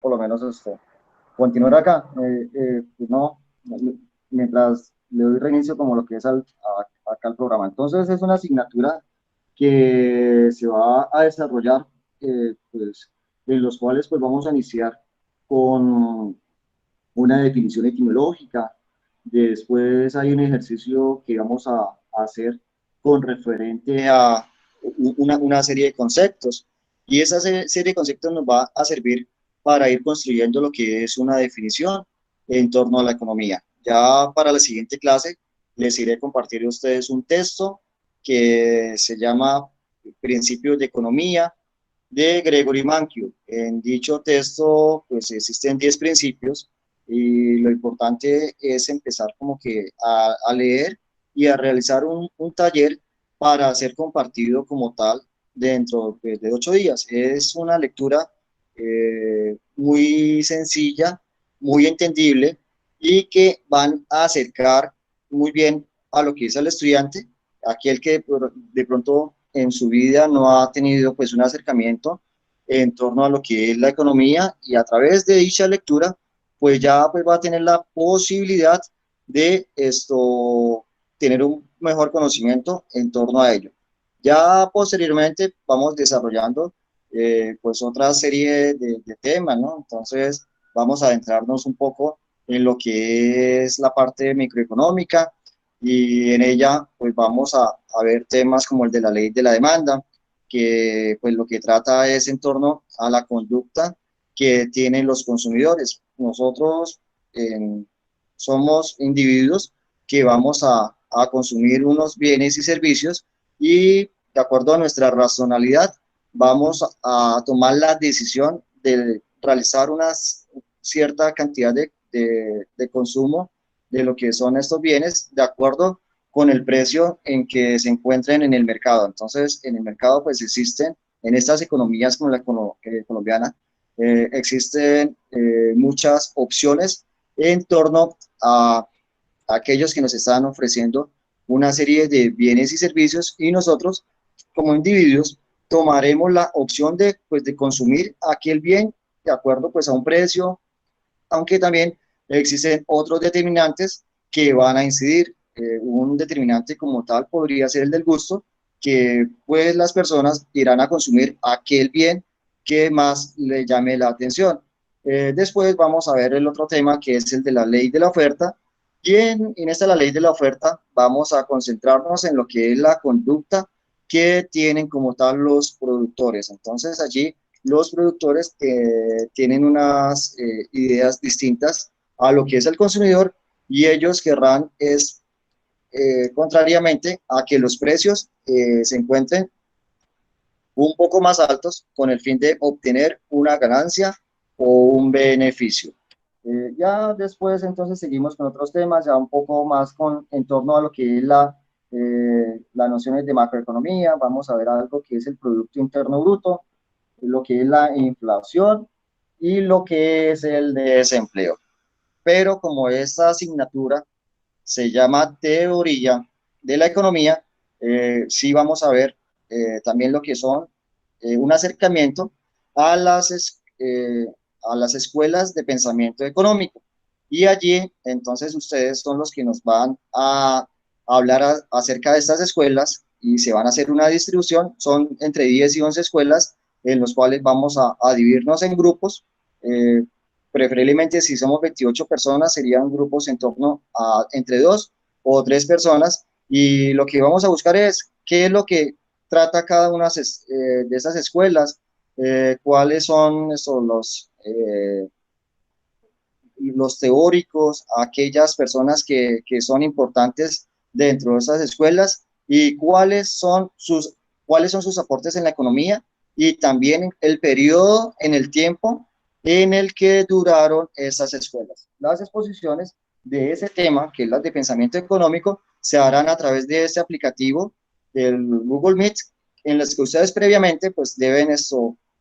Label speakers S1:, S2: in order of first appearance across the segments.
S1: por lo menos continuar acá. Pues no, mientras le doy reinicio como lo que es acá al programa. Entonces es una asignatura que se va a desarrollar, pues, en los cuales pues vamos a iniciar con una definición etimológica. Después hay un ejercicio que vamos a hacer con referente a una serie de conceptos. Y esa serie de conceptos nos va a servir para ir construyendo lo que es una definición en torno a la economía. Ya para la siguiente clase les iré a compartir a ustedes un texto que se llama Principios de Economía de Gregory Mankiw. En dicho texto, pues existen 10 principios y lo importante es empezar como que a leer y a realizar un taller para ser compartido como tal dentro pues, de 8 días. Es una lectura muy sencilla, muy entendible y que van a acercar muy bien a lo que es el estudiante, aquel que de pronto en su vida no ha tenido pues un acercamiento en torno a lo que es la economía y a través de dicha lectura pues ya pues va a tener la posibilidad de tener un mejor conocimiento en torno a ello. Ya posteriormente vamos desarrollando pues otra serie de temas, ¿no? Entonces vamos a adentrarnos un poco en lo que es la parte microeconómica y en ella pues vamos a ver temas como el de la ley de la demanda, que pues lo que trata es en torno a la conducta que tienen los consumidores. Nosotros eh, somos individuos que vamos a consumir unos bienes y servicios y de acuerdo a nuestra racionalidad vamos a tomar la decisión de realizar una cierta cantidad de consumo de lo que son estos bienes de acuerdo con el precio en que se encuentren en el mercado. Entonces, en el mercado pues existen, en estas economías como la colombiana, existen muchas opciones en torno a aquellos que nos están ofreciendo una serie de bienes y servicios y nosotros como individuos tomaremos la opción pues, de consumir aquel bien de acuerdo pues, a un precio, aunque también existen otros determinantes que van a incidir. Un determinante como tal podría ser el del gusto, que pues las personas irán a consumir aquel bien que más le llame la atención. Después vamos a ver el otro tema que es el de la ley de la oferta. Y en esta la ley de la oferta vamos a concentrarnos en lo que es la conducta que tienen como tal los productores. Entonces allí los productores tienen unas ideas distintas a lo que es el consumidor y ellos querrán es, contrariamente a que los precios se encuentren un poco más altos con el fin de obtener una ganancia o un beneficio. Ya después entonces seguimos con otros temas, ya un poco más en torno a lo que es las nociones de macroeconomía, vamos a ver algo que es el Producto Interno Bruto, lo que es la inflación y lo que es el desempleo. Pero como esta asignatura se llama teoría de la economía, sí vamos a ver también lo que son un acercamiento a a las escuelas de pensamiento económico. Y allí, entonces, ustedes son los que nos van a hablar acerca de estas escuelas y se van a hacer una distribución. Son entre 10 y 11 escuelas en los cuales vamos a dividirnos en grupos. Eh, Preferiblemente, si somos 28 personas, serían grupos en torno a entre 2 o 3 personas. Y lo que vamos a buscar es qué es lo que trata cada una de esas escuelas, cuáles son los teóricos, aquellas personas que son importantes dentro de esas escuelas y cuáles son sus aportes en la economía y también el periodo en el tiempo en el que duraron esas escuelas. Las exposiciones de ese tema, que es las de pensamiento económico, se harán a través de este aplicativo del Google Meet, en las que ustedes previamente pues deben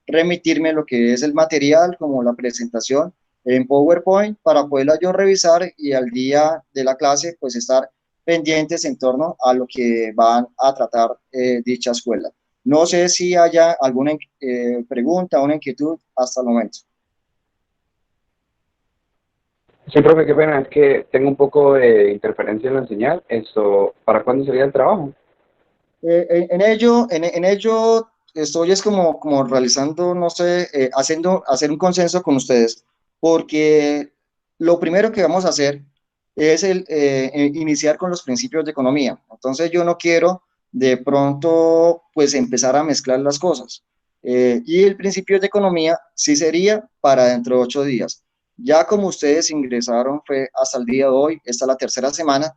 S1: remitirme lo que es el material, como la presentación en PowerPoint para poderla yo revisar y al día de la clase pues estar pendientes en torno a lo que van a tratar dicha escuela. No sé si haya alguna pregunta o una inquietud hasta el momento.
S2: Sí, profe, qué pena, es que tengo un poco de interferencia en la señal. Esto, ¿para cuándo sería el trabajo?
S1: En ello estoy es como realizando, no sé, hacer un consenso con ustedes, porque lo primero que vamos a hacer es iniciar con los principios de economía. Entonces yo no quiero de pronto pues empezar a mezclar las cosas. Y el principio de economía sí sería para dentro de 8 días. Ya como ustedes ingresaron fue hasta el día de hoy, esta es la tercera semana,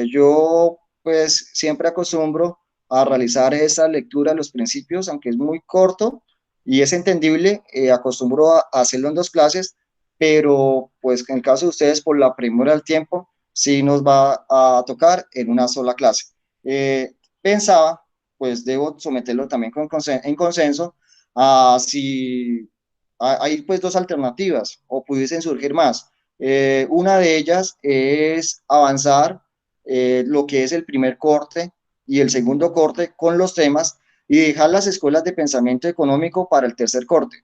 S1: yo pues siempre acostumbro a realizar esa lectura de los principios, aunque es muy corto y es entendible, acostumbro a hacerlo en 2 clases, pero pues en el caso de ustedes, por la premura del tiempo, sí nos va a tocar en una sola clase. Pensaba, pues debo someterlo también en consenso, a si hay pues 2 alternativas o pudiesen surgir más. Una de ellas es avanzar lo que es el primer corte y el segundo corte con los temas y dejar las escuelas de pensamiento económico para el tercer corte.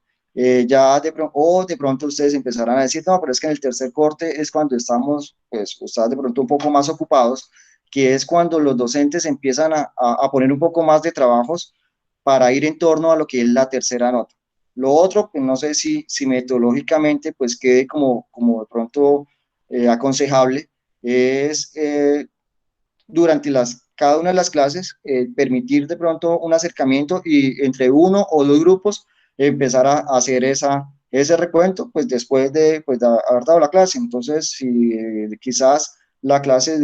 S1: O de pronto ustedes empezarán a decir, no, pero es que en el tercer corte es cuando estamos, pues, ustedes de pronto un poco más ocupados, que es cuando los docentes empiezan a poner un poco más de trabajos para ir en torno a lo que es la tercera nota. Lo otro, pues no sé si metodológicamente pues quede como de pronto aconsejable, es durante cada una de las clases, permitir de pronto un acercamiento y entre 1 o 2 grupos empezar a hacer ese recuento, pues después de haber dado la clase. Entonces, si quizás la clase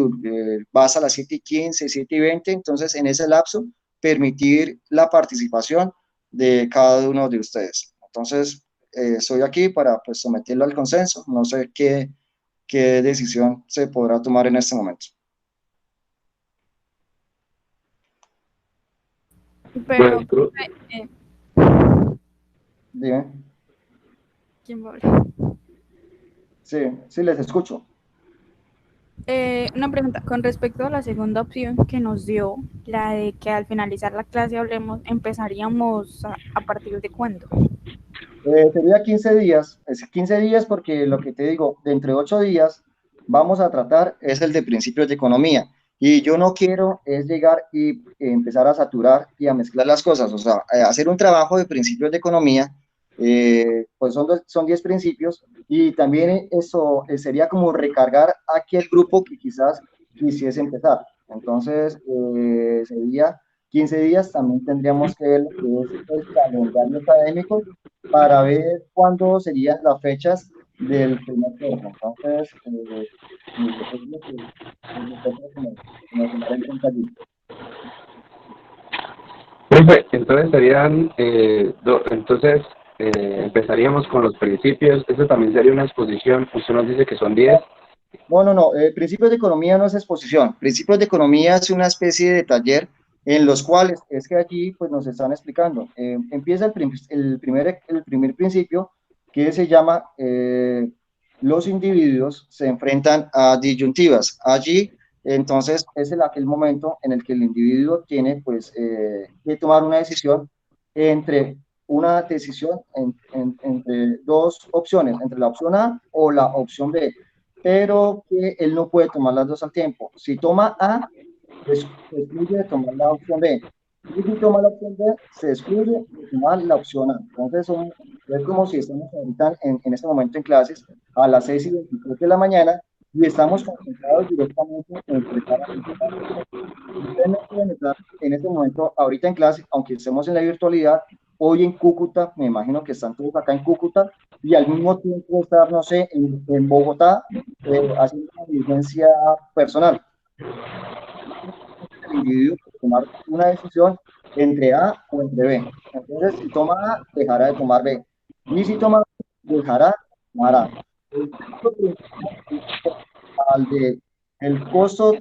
S1: va hasta las 7:15, 7:20, entonces en ese lapso permitir la participación de cada uno de ustedes. Entonces, estoy aquí para pues someterlo al consenso. No sé qué decisión se podrá tomar en este momento.
S2: Pues,
S3: Pero, eh,
S1: Dime.
S3: ¿quién va a hablar?
S1: Sí, sí, les escucho.
S3: Una pregunta con respecto a la segunda opción que nos dio, la de que al finalizar la clase hablemos, empezaríamos a partir de cuándo.
S1: Sería 15 días, es 15 días porque lo que te digo, de entre 8 días vamos a tratar es el de principios de economía. Y yo no quiero es llegar y empezar a saturar y a mezclar las cosas. O sea, hacer un trabajo de principios de economía, pues son 10 principios y también eso sería como recargar a aquel grupo que quizás quisiese empezar. Entonces, sería 15 días, también tendríamos que ver lo que es el calendario académico para ver cuándo serían las fechas del primer corte. Entonces, es lo que nosotros como tomar en cuenta allí.
S2: profe, entonces serían, entonces empezaríamos con los principios. Eso también sería una exposición. Usted nos dice que son 10.
S1: No, no, no. Principios de economía no es exposición. Principios de economía es una especie de taller en los cuales es que aquí pues nos están explicando. Empieza el primer principio que se llama los individuos se enfrentan a disyuntivas. Allí, entonces, es aquel momento en el que el individuo tiene pues que tomar una decisión entre una decisión entre 2 opciones, entre la opción A o la opción B, pero que él no puede tomar las dos al tiempo. Si toma A, se excluye de tomar la opción B. Y si toma la opción B, se excluye de tomar la opción A. Entonces, es como si estamos ahorita en este momento en clases a las 6:23 de la mañana y estamos concentrados directamente en preparar. Ustedes no pueden estar en este momento, ahorita en clase, aunque estemos en la virtualidad, hoy en Cúcuta, me imagino que están todos acá en Cúcuta, y al mismo tiempo estar, no sé, en Bogotá, haciendo una diligencia personal. El individuo puede tomar una decisión entre A o entre B. Entonces, si toma A, dejará de tomar B. Y si toma B, dejará de tomar A. El punto principal es al de el costo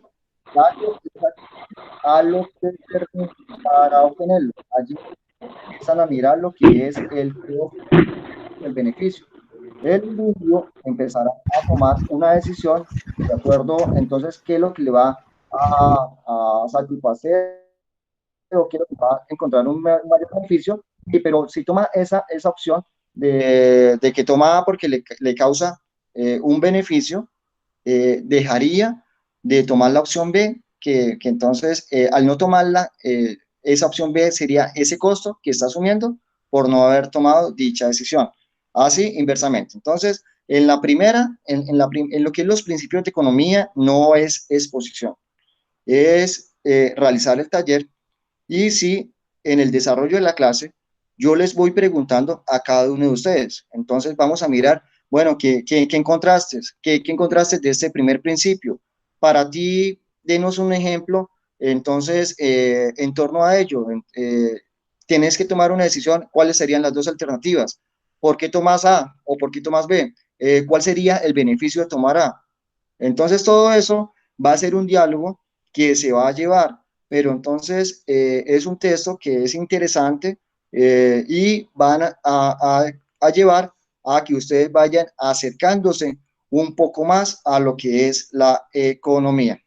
S1: a lo que permite para obtenerlo. Allí empiezan a mirar lo que es el costo y el beneficio. El individuo empezará a tomar una decisión de acuerdo, entonces, qué es lo que le va a satisfacer o qué es lo que va a encontrar un mayor beneficio, pero si toma esa opción de que toma porque le causa un beneficio, dejaría de tomar la opción B, que entonces al no tomarla, esa opción B sería ese costo que está asumiendo por no haber tomado dicha decisión. Así, inversamente. Entonces, en la primera, en lo que es los principios de economía, no es exposición, es realizar el taller y si en el desarrollo de la clase yo les voy preguntando a cada uno de ustedes. Entonces vamos a mirar, bueno, ¿qué encontraste? ¿Qué encontraste de este primer principio? Para ti, denos un ejemplo. Entonces, en torno a ello, tienes que tomar una decisión. ¿Cuáles serían las dos alternativas? ¿Por qué tomas A o por qué tomas B? ¿Cuál sería el beneficio de tomar A? Entonces, todo eso va a ser un diálogo que se va a llevar, pero entonces es un texto que es interesante y van a llevar a que ustedes vayan acercándose un poco más a lo que es la economía.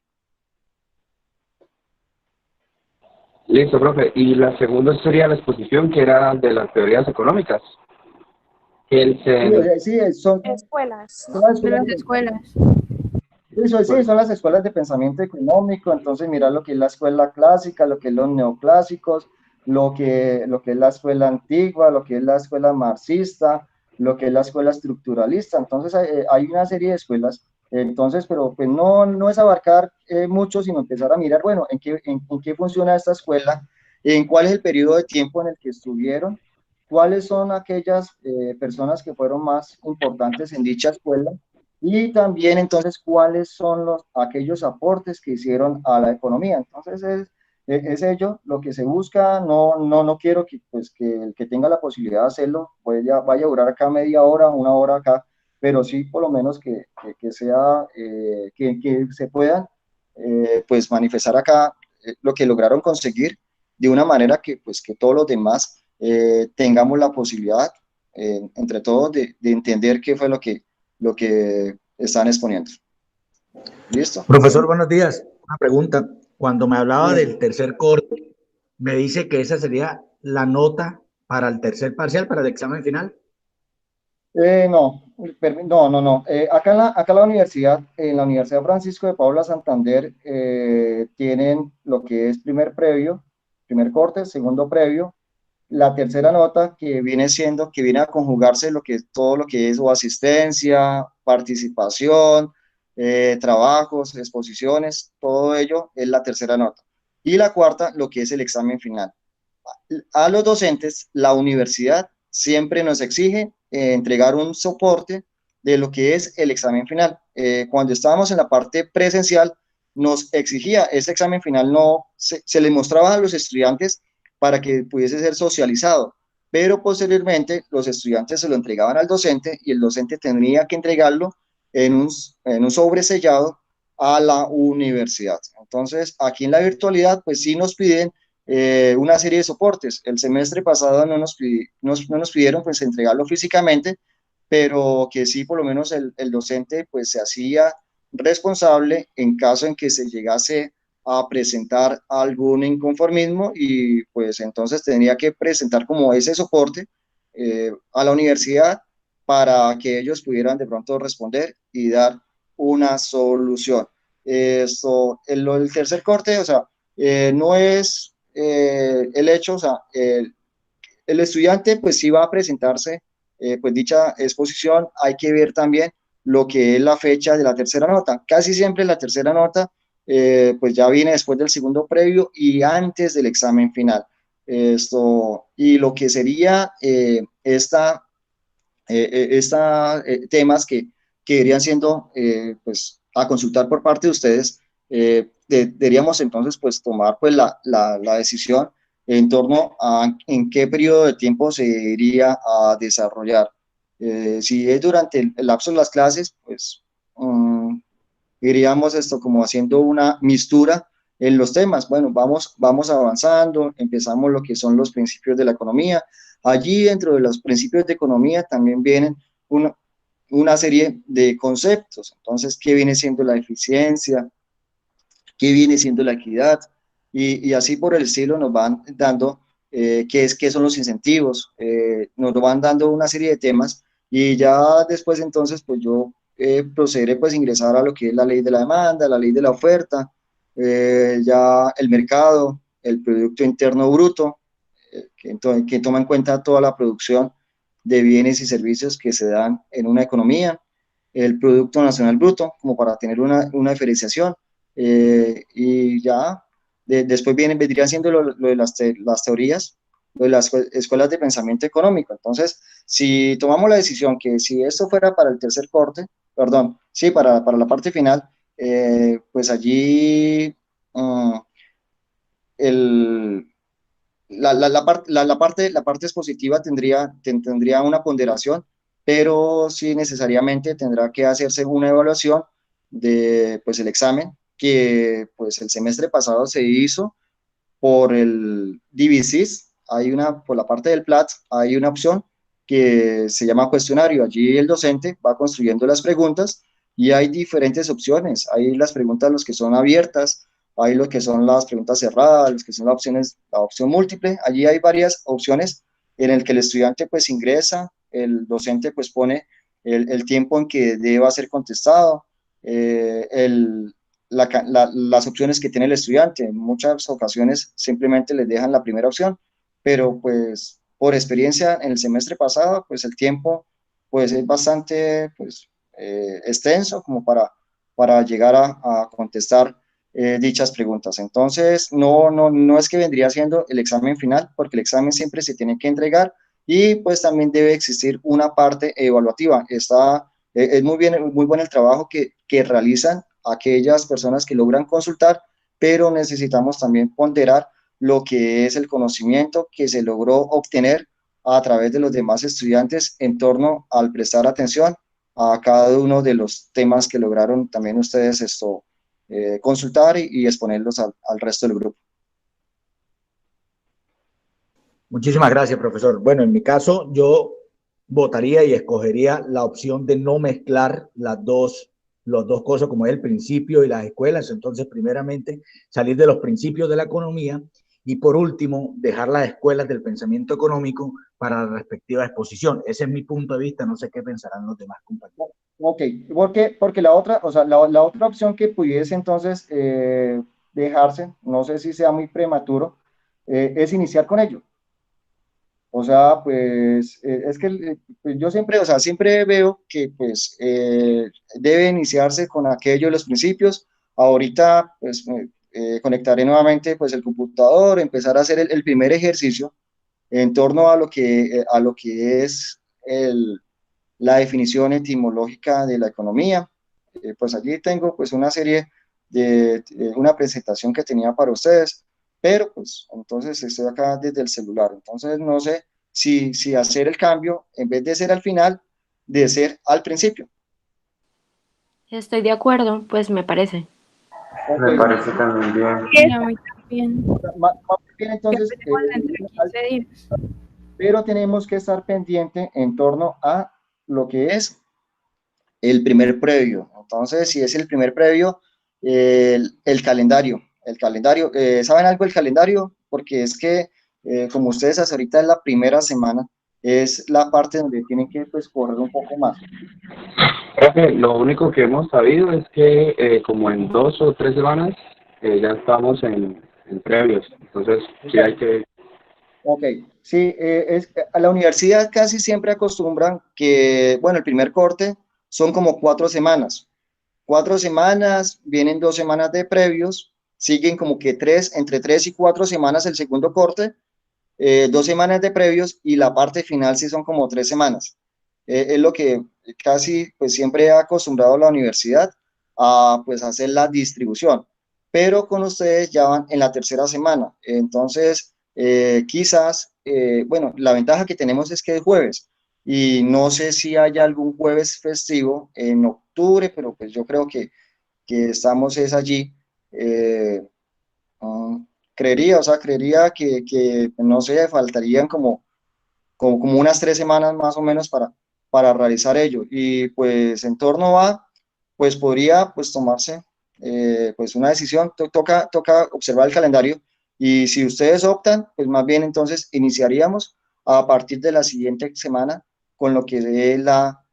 S2: Listo, profe. Y la segunda sería la exposición que era de las teorías económicas. Que él
S1: Sí,
S2: se...
S1: sí,
S3: Escuelas,
S1: son las
S3: de
S1: escuelas
S3: las escuelas.
S1: sí, son las escuelas de pensamiento económico. Entonces mirar lo que es la escuela clásica, lo que es los neoclásicos, lo que es la escuela antigua, lo que es la escuela marxista, lo que es la escuela estructuralista. Entonces hay una serie de escuelas. Entonces, pero pues no es abarcar mucho, sino empezar a mirar, bueno, en qué funciona esta escuela, en cuál es el periodo de tiempo en el que estuvieron, cuáles son aquellas personas que fueron más importantes en dicha escuela y también entonces cuáles son aquellos aportes que hicieron a la economía. Entonces es ello lo que se busca. No quiero que, pues, que el que tenga la posibilidad de hacerlo vaya a durar acá media hora, una hora acá, pero sí por lo menos que sea, que se puedan pues manifestar acá lo que lograron conseguir de una manera que, pues, que todos los demás tengamos la posibilidad entre todos de entender qué fue lo que están exponiendo. ¿Listo?
S4: Profesor, buenos días. Una pregunta. Cuando me hablaba
S1: Dime.
S4: del tercer corte, me dice que esa sería la nota para el tercer parcial, para el examen final.
S1: No, no. Acá en la universidad, en la Universidad Francisco de Paula Santander, tienen lo que es primer corte, segundo previo, la tercera nota que viene a conjugarse todo lo que es o asistencia, participación, trabajos, exposiciones, todo ello es la tercera nota. Y la cuarta, lo que es el examen final. A los docentes, la universidad siempre nos exige entregar un soporte de lo que es el examen final. Cuando estábamos en la parte presencial, nos exigía ese examen final, no se le mostraba a los estudiantes para que pudiese ser socializado, pero posteriormente los estudiantes se lo entregaban al docente y el docente tendría que entregarlo en un sobresellado a la universidad. Entonces, aquí en la virtualidad, pues sí nos piden una serie de soportes. El semestre pasado no nos pidieron pues entregarlo físicamente, pero que sí por lo menos el docente pues se hacía responsable en caso en que se llegase a presentar algún inconformismo y pues entonces tendría que presentar como ese soporte a la universidad para que ellos pudieran de pronto responder y dar una solución. El tercer corte, o sea, no es el hecho, o sea, el estudiante pues sí va a presentarse pues dicha exposición, hay que ver también lo que es la fecha de la tercera nota. Casi siempre la tercera nota pues ya viene después del segundo previo y antes del examen final. Y lo que sería temas que irían siendo pues a consultar por parte de ustedes, deberíamos entonces pues tomar pues la decisión en torno a en qué periodo de tiempo se iría a desarrollar. Si es durante el lapso de las clases, pues iríamos como haciendo una mistura en los temas. Bueno, vamos avanzando, empezamos lo que son los principios de la economía. Allí dentro de los principios de economía también vienen una serie de conceptos. Entonces, ¿qué viene siendo la eficiencia? ¿Qué viene siendo la equidad? Y así por el estilo nos van dando qué son los incentivos, nos van dando una serie de temas y ya después entonces pues yo procederé pues a ingresar a lo que es la ley de la demanda, la ley de la oferta, ya el mercado, el Producto Interno Bruto, que toma en cuenta toda la producción de bienes y servicios que se dan en una economía, el Producto Nacional Bruto, como para tener una diferenciación, y ya después vendrían siendo lo de las teorías, lo de las escuelas de pensamiento económico. Entonces, si tomamos la decisión que si esto fuera para el tercer corte, perdón, sí, para la parte final, pues allí el, la parte expositiva tendría una ponderación, pero sí necesariamente tendrá que hacerse una evaluación de pues, el examen que pues, el semestre pasado se hizo por el DVCs. Por la parte del PLAT, hay una opción que se llama cuestionario. Allí el docente va construyendo las preguntas y hay diferentes opciones. Hay las preguntas los que son abiertas, hay lo que son las preguntas cerradas, los que son las opciones, la opción múltiple. Allí hay varias opciones en el que el estudiante pues ingresa, el docente pues pone el tiempo en que deba ser contestado, las opciones que tiene el estudiante. En muchas ocasiones simplemente les dejan la primera opción, pero pues por experiencia en el semestre pasado, pues el tiempo pues es bastante pues, extenso como para llegar a contestar dichas preguntas. Entonces, no es que vendría siendo el examen final, porque el examen siempre se tiene que entregar y pues también debe existir una parte evaluativa. Es muy bueno el trabajo que realizan aquellas personas que logran consultar, pero necesitamos también ponderar lo que es el conocimiento que se logró obtener a través de los demás estudiantes en torno al prestar atención a cada uno de los temas que lograron también ustedes consultar y exponerlos al resto del grupo.
S4: Muchísimas gracias, profesor. Bueno, en mi caso, yo votaría y escogería la opción de no mezclar las dos cosas, como es el principio y las escuelas. Entonces, primeramente, salir de los principios de la economía y, por último, dejar las escuelas del pensamiento económico para la respectiva exposición. Ese es mi punto de vista. No sé qué pensarán los demás compañeros.
S1: Ok, porque la otra, o sea, la otra opción que pudiese entonces dejarse, no sé si sea muy prematuro, es iniciar con ello. O sea, pues es que pues, yo siempre, o sea, siempre veo que pues debe iniciarse con aquello de los principios. Ahorita pues conectaré nuevamente pues el computador, empezar a hacer el primer ejercicio en torno a lo que es la definición etimológica de la economía. Pues allí tengo pues una serie una presentación que tenía para ustedes, pero pues entonces estoy acá desde el celular, entonces no sé si hacer el cambio, en vez de ser al final, de ser al principio.
S5: Estoy de acuerdo, pues me parece.
S2: Me
S1: Ok,
S2: parece también bien.
S3: Y a mí también.
S1: más bien
S3: Que
S1: entonces,
S3: empecemos dentro de 15 días.
S1: pero tenemos que estar pendiente en torno a lo que es el primer previo. Entonces, si es el primer previo, el calendario. El calendario, ¿saben algo del calendario? Porque es que, como ustedes hasta ahorita es la primera semana, es la parte donde tienen que pues, correr un poco más.
S2: Creo que lo único que hemos sabido es que como en 2 o 3 semanas ya estamos en previos. Entonces, sí hay que...
S1: Ok, sí, a la universidad casi siempre acostumbran que, bueno, el primer corte son como 4 semanas. 4 semanas, vienen 2 semanas de previos, siguen como que entre 3 y 4 semanas el segundo corte, 2 semanas de previos y la parte final sí son como 3 semanas. Es lo que casi pues siempre ha acostumbrado la universidad a pues hacer la distribución, pero con ustedes ya van en la tercera semana, entonces quizás, bueno, la ventaja que tenemos es que es jueves y no sé si haya algún jueves festivo en octubre, pero pues yo creo que estamos es allí. Eh, Creería, o sea, creería que no sé, faltarían como unas 3 semanas más o menos para realizar ello. Y pues en torno a, pues podría pues tomarse pues una decisión, toca observar el calendario y si ustedes optan, pues más bien entonces iniciaríamos a partir de la siguiente semana con lo que es la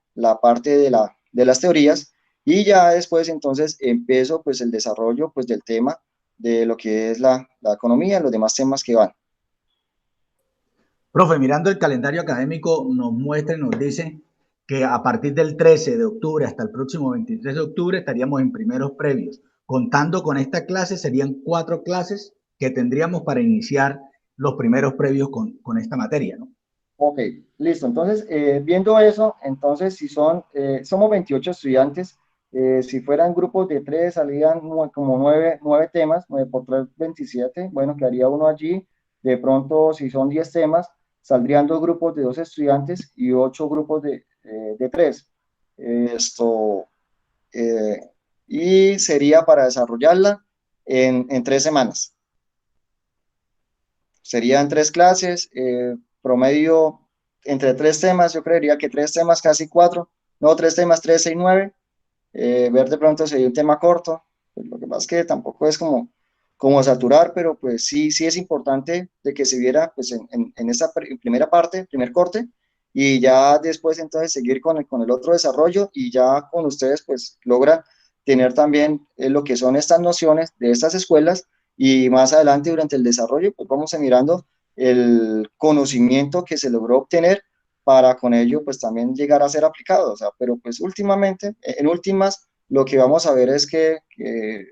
S1: parte de las teorías, y ya después entonces empiezo pues el desarrollo pues del tema de lo que es la economía, los demás temas que van.
S4: Profe, mirando el calendario académico, nos muestra y nos dice que a partir del 13 de octubre hasta el próximo 23 de octubre estaríamos en primeros previos. Contando con esta clase, serían 4 clases que tendríamos para iniciar los primeros previos con esta materia, ¿no?
S1: Ok, listo. Entonces, viendo eso, entonces si somos 28 estudiantes, si fueran grupos de 3, salían como 9 temas, 9 por 3, 27, bueno, quedaría uno allí. De pronto, si son 10 temas, saldrían 2 grupos de 2 estudiantes y 8 grupos de 3. Esto, eh, y sería para desarrollarla en 3 semanas. Serían 3 clases, promedio entre 3 temas, yo creería que 3 temas, casi 4, no, 3 temas, 3, 6, 9, ver de pronto sería un tema corto, pues lo que pasa es que tampoco es como saturar, pero pues sí es importante de que se viera pues en esa primera parte, primer corte, y ya después entonces seguir con el otro desarrollo, y ya con ustedes pues logran tener también lo que son estas nociones de estas escuelas, y más adelante durante el desarrollo pues vamos a mirando el conocimiento que se logró obtener para con ello pues también llegar a ser aplicado, o sea, pero pues últimamente, en últimas, lo que vamos a ver es que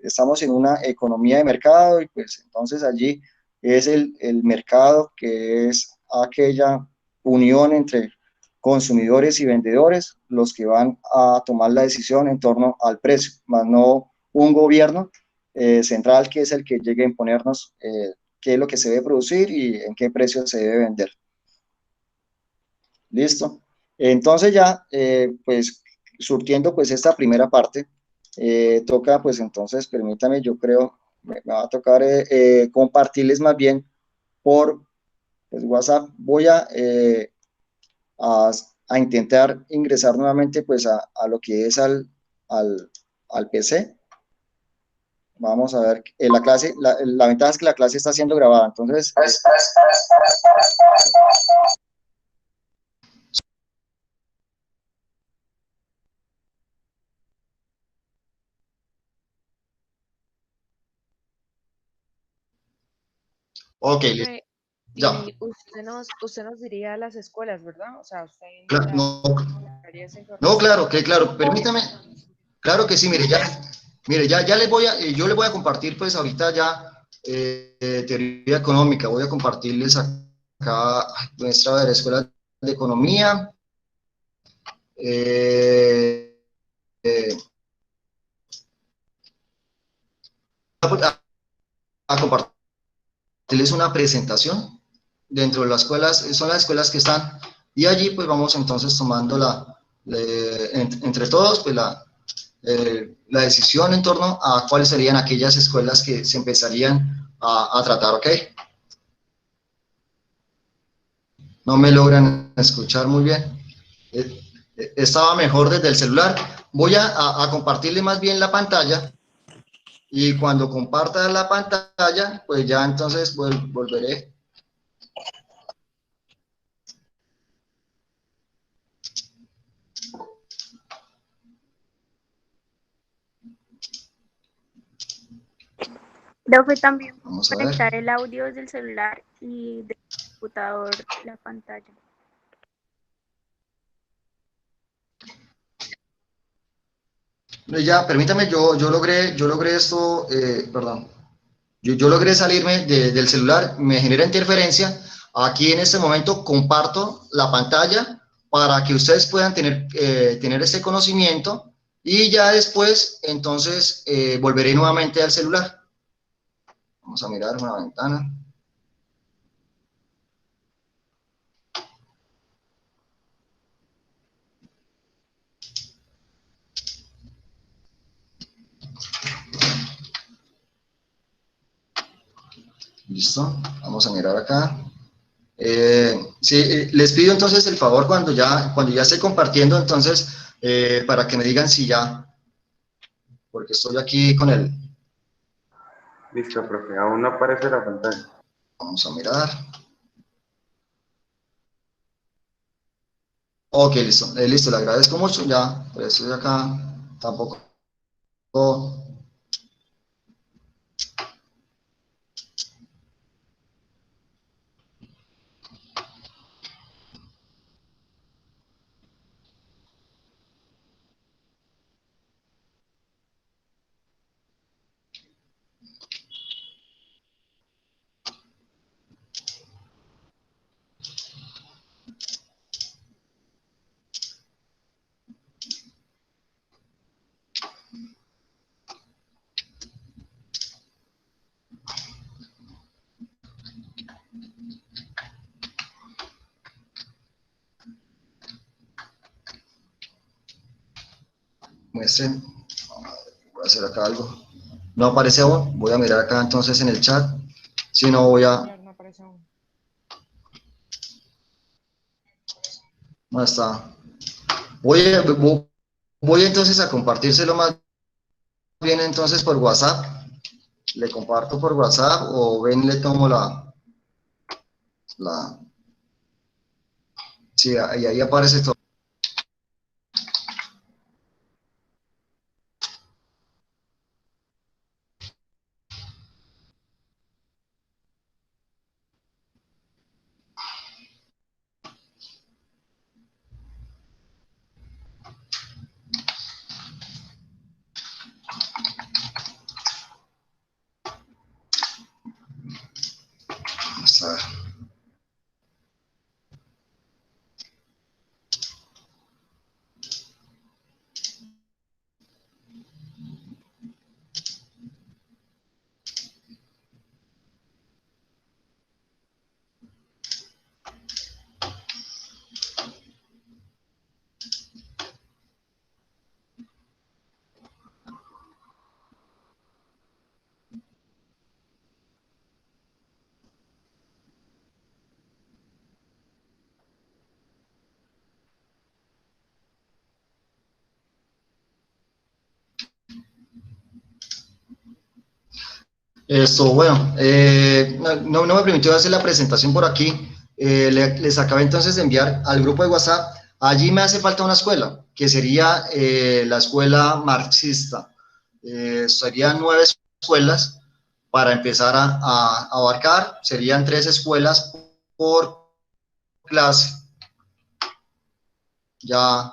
S1: estamos en una economía de mercado, y pues entonces allí es el mercado, que es aquella unión entre consumidores y vendedores, los que van a tomar la decisión en torno al precio, más no un gobierno central que es el que llegue a imponernos qué es lo que se debe producir y en qué precio se debe vender. Listo. Entonces ya, pues, surtiendo pues esta primera parte, toca pues entonces, permítame, yo creo, me va a tocar compartirles más bien por pues, WhatsApp. Voy a, a intentar ingresar nuevamente pues a lo que es al PC. Vamos a ver, la clase, la ventaja es que la clase está siendo grabada, entonces... Ok, listo.
S6: Profe,
S1: Ya.
S6: y usted nos diría las escuelas, ¿verdad? O sea, usted
S1: No,
S6: daría esa
S1: no,
S6: información.
S1: claro, que claro, permítame, claro que sí, ya les voy yo les voy a compartir pues ahorita ya teoría económica, voy a compartirles acá nuestra de la Escuela de Economía, eh, eh, a compartirles una presentación dentro de las escuelas, son las escuelas que están, y allí pues vamos entonces tomando entre todos pues la decisión en torno a cuáles serían aquellas escuelas que se empezarían a tratar, ¿ok? No me logran escuchar muy bien. Estaba mejor desde el celular. Voy a compartirle más bien la pantalla, y cuando comparta la pantalla, pues ya entonces volveré.
S3: Profe, también
S1: Vamos a ver.
S3: conectar el audio desde el celular y del computador la pantalla.
S1: Ya, permítame, yo logré esto, perdón. Yo logré salirme del celular, me genera interferencia. Aquí en este momento comparto la pantalla para que ustedes puedan tener este conocimiento, y ya después entonces volveré nuevamente al celular. Vamos a mirar una ventana. Listo, vamos a mirar acá. Sí, les pido entonces el favor cuando ya esté compartiendo, entonces, para que me digan si ya, porque estoy aquí con el...
S2: Listo, profe, aún no aparece la pantalla.
S1: Vamos a mirar. Ok, listo, listo, le agradezco mucho, ya, por eso estoy acá, tampoco, muestren, voy a hacer acá algo, no aparece aún, voy a mirar acá entonces en el chat, si no voy
S6: Sí,
S1: a,
S6: señor, no aparece aún.
S1: no está, voy entonces a compartírselo más bien entonces por WhatsApp, le comparto por WhatsApp o ven, le tomo la, sí, ahí aparece todo. Vamos a ver. Esto, bueno, no me permitió hacer la presentación por aquí. Les acabé entonces de enviar al grupo de WhatsApp. Allí me hace falta una escuela, que sería la escuela marxista. Serían 9 escuelas para empezar a abarcar. Serían 3 escuelas por clase. Ya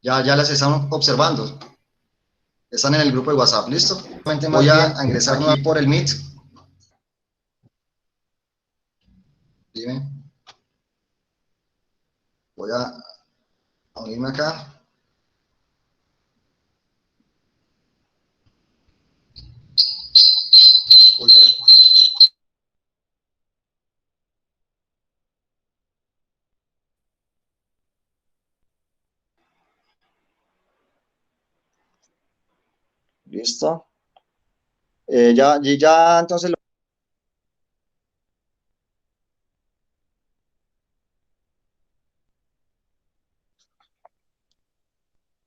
S1: las están observando. Están en el grupo de WhatsApp, ¿listo? Voy a ingresar aquí por el Meet. Dime. Voy a unirme acá. Uy, listo. Ya entonces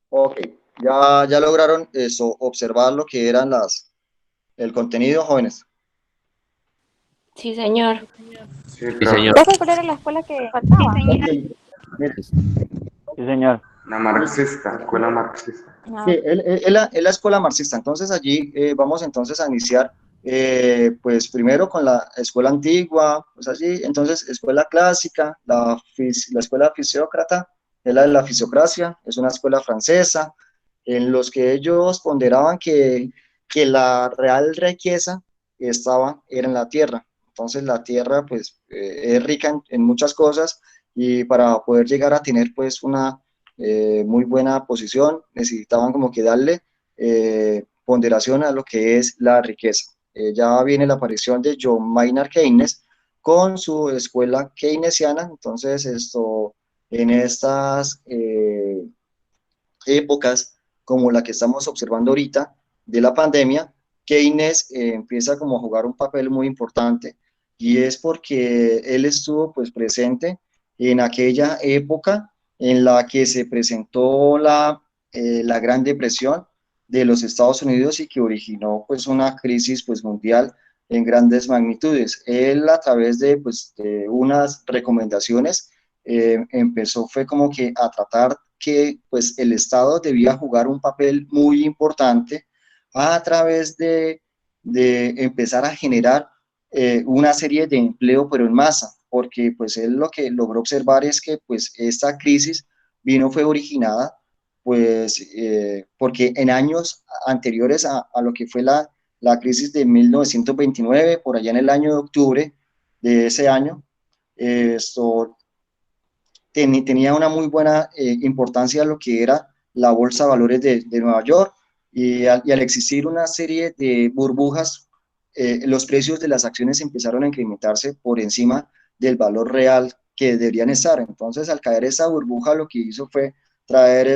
S1: ok, ya lograron eso, observar lo que eran el contenido, jóvenes.
S5: Sí, señor.
S2: Sí,
S7: Sí, señor.
S2: profe.
S3: ¿Profe, cuál era la escuela que faltaba?
S1: Ok, mire,
S8: Sí, señor.
S2: La marxista, escuela marxista.
S1: sí,
S3: Ah,
S1: es la escuela marxista. Entonces allí vamos entonces a iniciar, pues primero con la escuela antigua, pues allí, entonces escuela clásica, la escuela fisiócrata, es la de la fisiocracia, es una escuela francesa, en los que ellos ponderaban que la real riqueza era en la tierra. Entonces la tierra pues es rica en muchas cosas y para poder llegar a tener pues una muy buena posición, necesitaban como que darle ponderación a lo que es la riqueza. Ya viene la aparición de John Maynard Keynes con su escuela keynesiana, entonces esto, en estas épocas como la que estamos observando ahorita de la pandemia, Keynes empieza como a jugar un papel muy importante y es porque él estuvo pues presente en aquella época en la que se presentó la Gran Depresión de los Estados Unidos y que originó pues una crisis pues mundial en grandes magnitudes. Él a través de pues de unas recomendaciones empezó fue como que a tratar que pues el Estado debía jugar un papel muy importante a través de empezar a generar una serie de empleo, pero en masa, porque pues él lo que logró observar es que pues esta crisis fue originada pues porque en años anteriores a lo que fue la crisis de 1929, por allá en el año de octubre de ese año, esto tenía una muy buena importancia lo que era la Bolsa de Valores de Nueva York y al existir una serie de burbujas, los precios de las acciones empezaron a incrementarse por encima del valor real que deberían estar. Entonces, al caer esa burbuja, lo que hizo fue traer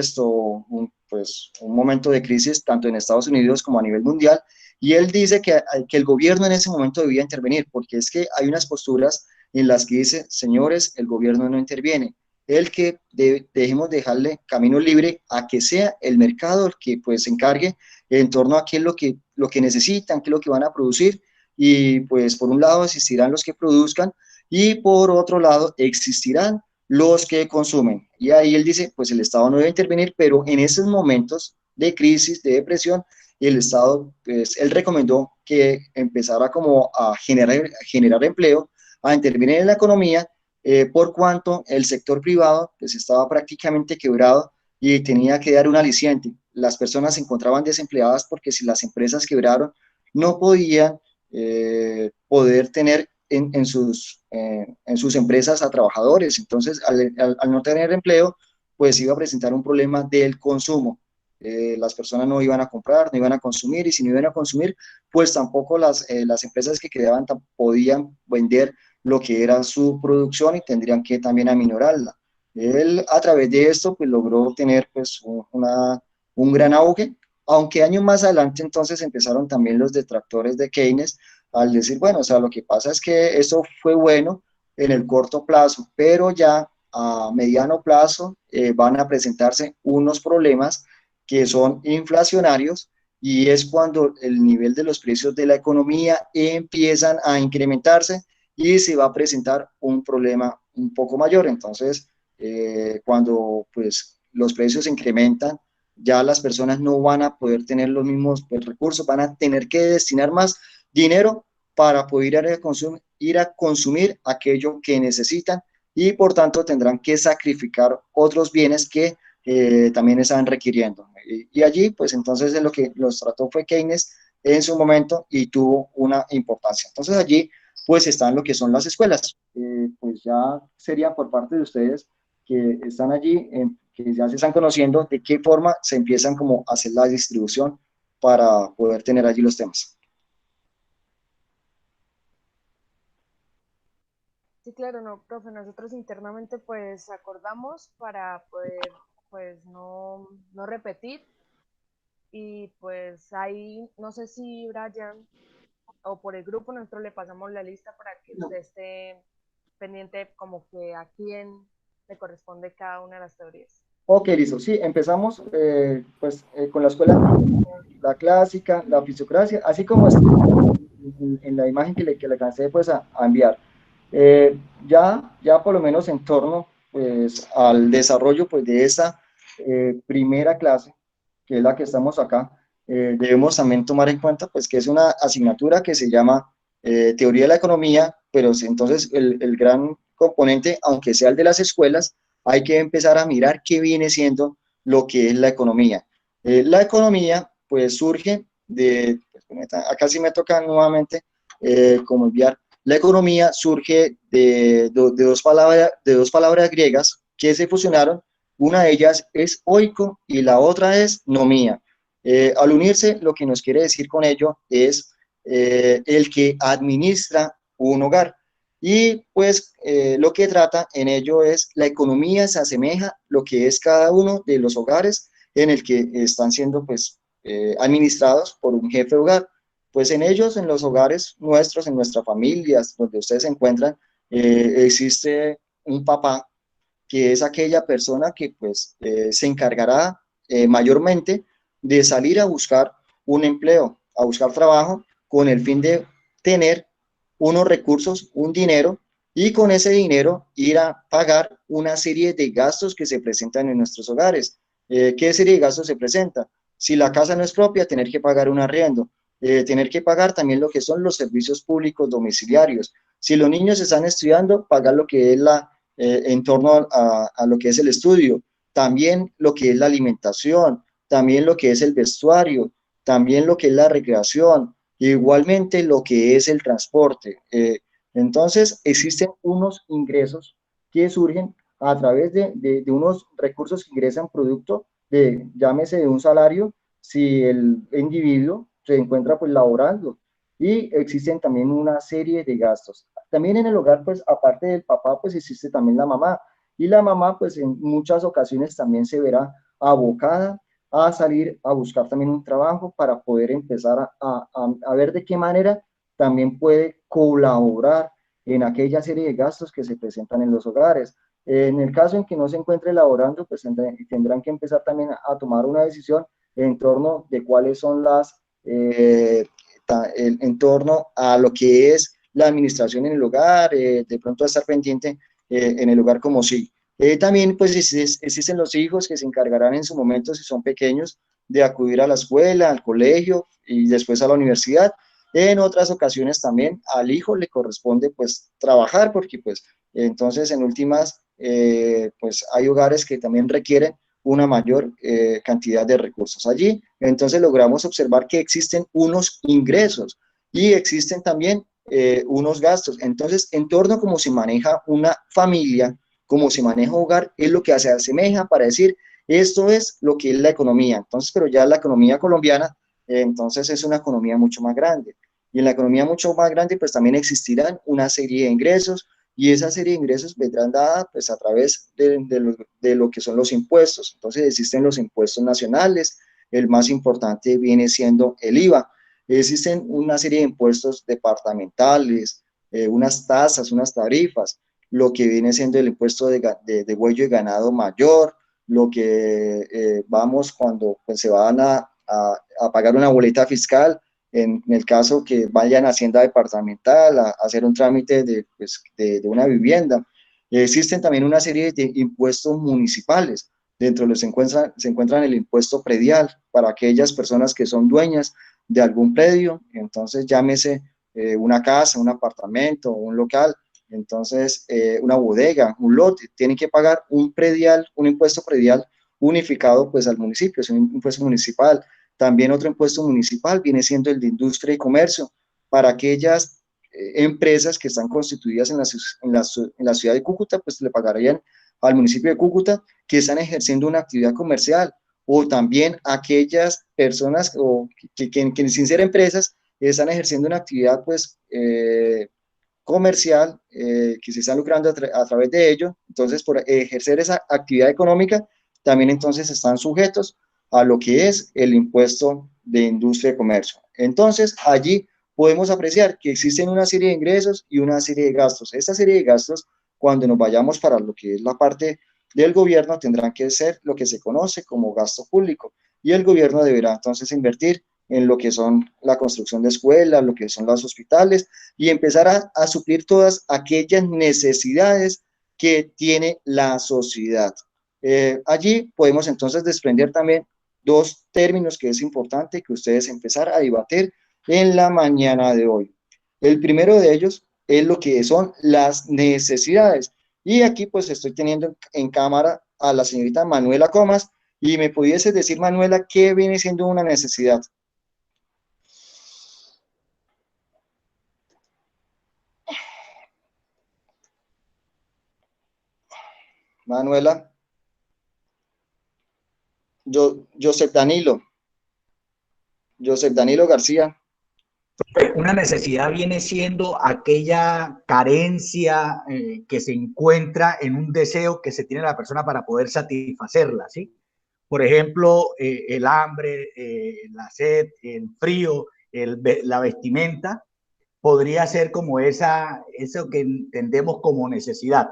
S1: pues, un momento de crisis tanto en Estados Unidos como a nivel mundial. Y él dice que el gobierno en ese momento debía intervenir, porque es que hay unas posturas en las que dice, señores, el gobierno no interviene, el que dejemos dejarle camino libre a que sea el mercado el que pues se encargue en torno a qué es lo que necesitan, qué es lo que van a producir, y pues por un lado existirán los que produzcan y por otro lado existirán los que consumen. Y ahí él dice, pues el Estado no debe intervenir, pero en esos momentos de crisis, de depresión, el Estado, pues él recomendó que empezara como a generar empleo, a intervenir en la economía, por cuanto el sector privado pues estaba prácticamente quebrado y tenía que dar un aliciente. Las personas se encontraban desempleadas porque si las empresas quebraron, no podían poder tener en sus empresas a trabajadores. Entonces, al no tener empleo, pues iba a presentar un problema del consumo. Las personas no iban a comprar, no iban a consumir, y si no iban a consumir, pues tampoco las empresas que quedaban podían vender lo que era su producción y tendrían que también aminorarla. Él a través de esto pues logró tener pues un gran auge, aunque años más adelante entonces empezaron también los detractores de Keynes al decir, bueno, o sea, lo que pasa es que eso fue bueno en el corto plazo, pero ya a mediano plazo van a presentarse unos problemas que son inflacionarios, y es cuando el nivel de los precios de la economía empiezan a incrementarse y se va a presentar un problema un poco mayor. Entonces, cuando pues los precios se incrementan, ya las personas no van a poder tener los mismos pues, recursos, van a tener que destinar más dinero para poder ir a consumir aquello que necesitan, y por tanto tendrán que sacrificar otros bienes que también están requiriendo. Y allí, pues entonces lo que los trató fue Keynes en su momento y tuvo una importancia. Entonces allí pues están lo que son las escuelas. Pues ya sería por parte de ustedes que están allí, que ya se están conociendo de qué forma se empiezan como a hacer la distribución para poder tener allí los temas.
S6: Sí, claro, no, profe, nosotros internamente pues acordamos para poder pues no repetir y pues ahí no sé si Brian o por el grupo nosotros le pasamos la lista para que usted esté pendiente como que a quién le corresponde cada una de las teorías.
S1: Ok, listo. Sí, empezamos con la escuela, la clásica, la fisiocracia, así como está en la imagen que le alcancé pues, a enviar. Ya por lo menos en torno pues, al desarrollo pues, de esa primera clase, que es la que estamos acá, debemos también tomar en cuenta pues, que es una asignatura que se llama Teoría de la Economía, pero entonces el gran componente, aunque sea el de las escuelas, hay que empezar a mirar qué viene siendo lo que es la economía. La economía pues surge acá sí me toca nuevamente como enviar, la economía surge de dos palabras griegas que se fusionaron. Una de ellas es oiko y la otra es nomía. Al unirse, lo que nos quiere decir con ello es el que administra un hogar. Y pues lo que trata en ello es la economía se asemeja lo que es cada uno de los hogares en el que están siendo pues administrados por un jefe de hogar. Pues en ellos, en los hogares nuestros, en nuestras familias, donde ustedes se encuentran, existe un papá que es aquella persona que pues se encargará mayormente de salir a buscar un empleo, a buscar trabajo con el fin de tener unos recursos, un dinero y con ese dinero ir a pagar una serie de gastos que se presentan en nuestros hogares. ¿Qué serie de gastos se presenta? Si la casa no es propia, tener que pagar un arriendo, tener que pagar también lo que son los servicios públicos domiciliarios. Si los niños están estudiando, pagar lo que es en torno a lo que es el estudio, también lo que es la alimentación, también lo que es el vestuario, también lo que es la recreación, igualmente lo que es el transporte. Entonces, existen unos ingresos que surgen a través de unos recursos que ingresan producto de, llámese de un salario, si el individuo se encuentra pues laborando. Y existen también una serie de gastos. También en el hogar, pues aparte del papá, pues existe también la mamá. Y la mamá, pues en muchas ocasiones también se verá abocada a salir a buscar también un trabajo para poder empezar a ver de qué manera también puede colaborar en aquella serie de gastos que se presentan en los hogares. En el caso en que no se encuentre laborando, pues tendrán que empezar también a tomar una decisión en torno de cuáles son en torno a lo que es la administración en el hogar, de pronto estar pendiente en el hogar como sí. También pues existen los hijos que se encargarán en su momento, si son pequeños, de acudir a la escuela, al colegio y después a la universidad. En otras ocasiones también al hijo le corresponde pues trabajar porque pues entonces en últimas pues hay hogares que también requieren una mayor cantidad de recursos. Allí entonces logramos observar que existen unos ingresos y existen también unos gastos. Entonces en torno a cómo se maneja una familia, cómo se maneja un hogar, es lo que se asemeja para decir esto es lo que es la economía. Entonces, pero ya la economía colombiana entonces es una economía mucho más grande. Y en la economía mucho más grande, pues también existirán una serie de ingresos y esa serie de ingresos vendrán dadas pues a través de lo que son los impuestos. Entonces existen los impuestos nacionales, el más importante viene siendo el IVA. Existen una serie de impuestos departamentales, unas tasas, unas tarifas, lo que viene siendo el impuesto de huello y ganado mayor, lo que vamos cuando pues, se van a pagar una boleta fiscal, en el caso que vayan a Hacienda Departamental a hacer un trámite pues, de una vivienda. Existen también una serie de impuestos municipales. Dentro de los se encuentran el impuesto predial para aquellas personas que son dueñas de algún predio, entonces llámese una casa, un apartamento, un local, entonces una bodega, un lote, tienen que pagar un predial, un impuesto predial unificado pues al municipio, es un impuesto municipal. También otro impuesto municipal viene siendo el de industria y comercio para aquellas empresas que están constituidas en la ciudad de Cúcuta, pues le pagarían al municipio de Cúcuta que están ejerciendo una actividad comercial, o también aquellas personas que sin ser empresas están ejerciendo una actividad pues comercial que se están lucrando a través de ello. Entonces, por ejercer esa actividad económica, también entonces están sujetos a lo que es el impuesto de industria y comercio. Entonces, allí podemos apreciar que existen una serie de ingresos y una serie de gastos. Esta serie de gastos, cuando nos vayamos para lo que es la parte del gobierno, tendrán que ser lo que se conoce como gasto público. Y el gobierno deberá entonces invertir en lo que son la construcción de escuelas, lo que son los hospitales, y empezar a suplir todas aquellas necesidades que tiene la sociedad. Allí podemos entonces desprender también dos términos que es importante que ustedes empezar a debatir en la mañana de hoy. El primero de ellos es lo que son las necesidades. Y aquí pues estoy teniendo en cámara a la señorita Manuela Comas y me pudiese decir, Manuela, ¿qué viene siendo una necesidad? Manuela, Joseph Danilo García.
S4: Una necesidad viene siendo aquella carencia que se encuentra en un deseo que se tiene la persona para poder satisfacerla, ¿sí? Por ejemplo, el hambre, la sed, el frío, la vestimenta, podría ser como eso que entendemos como necesidad.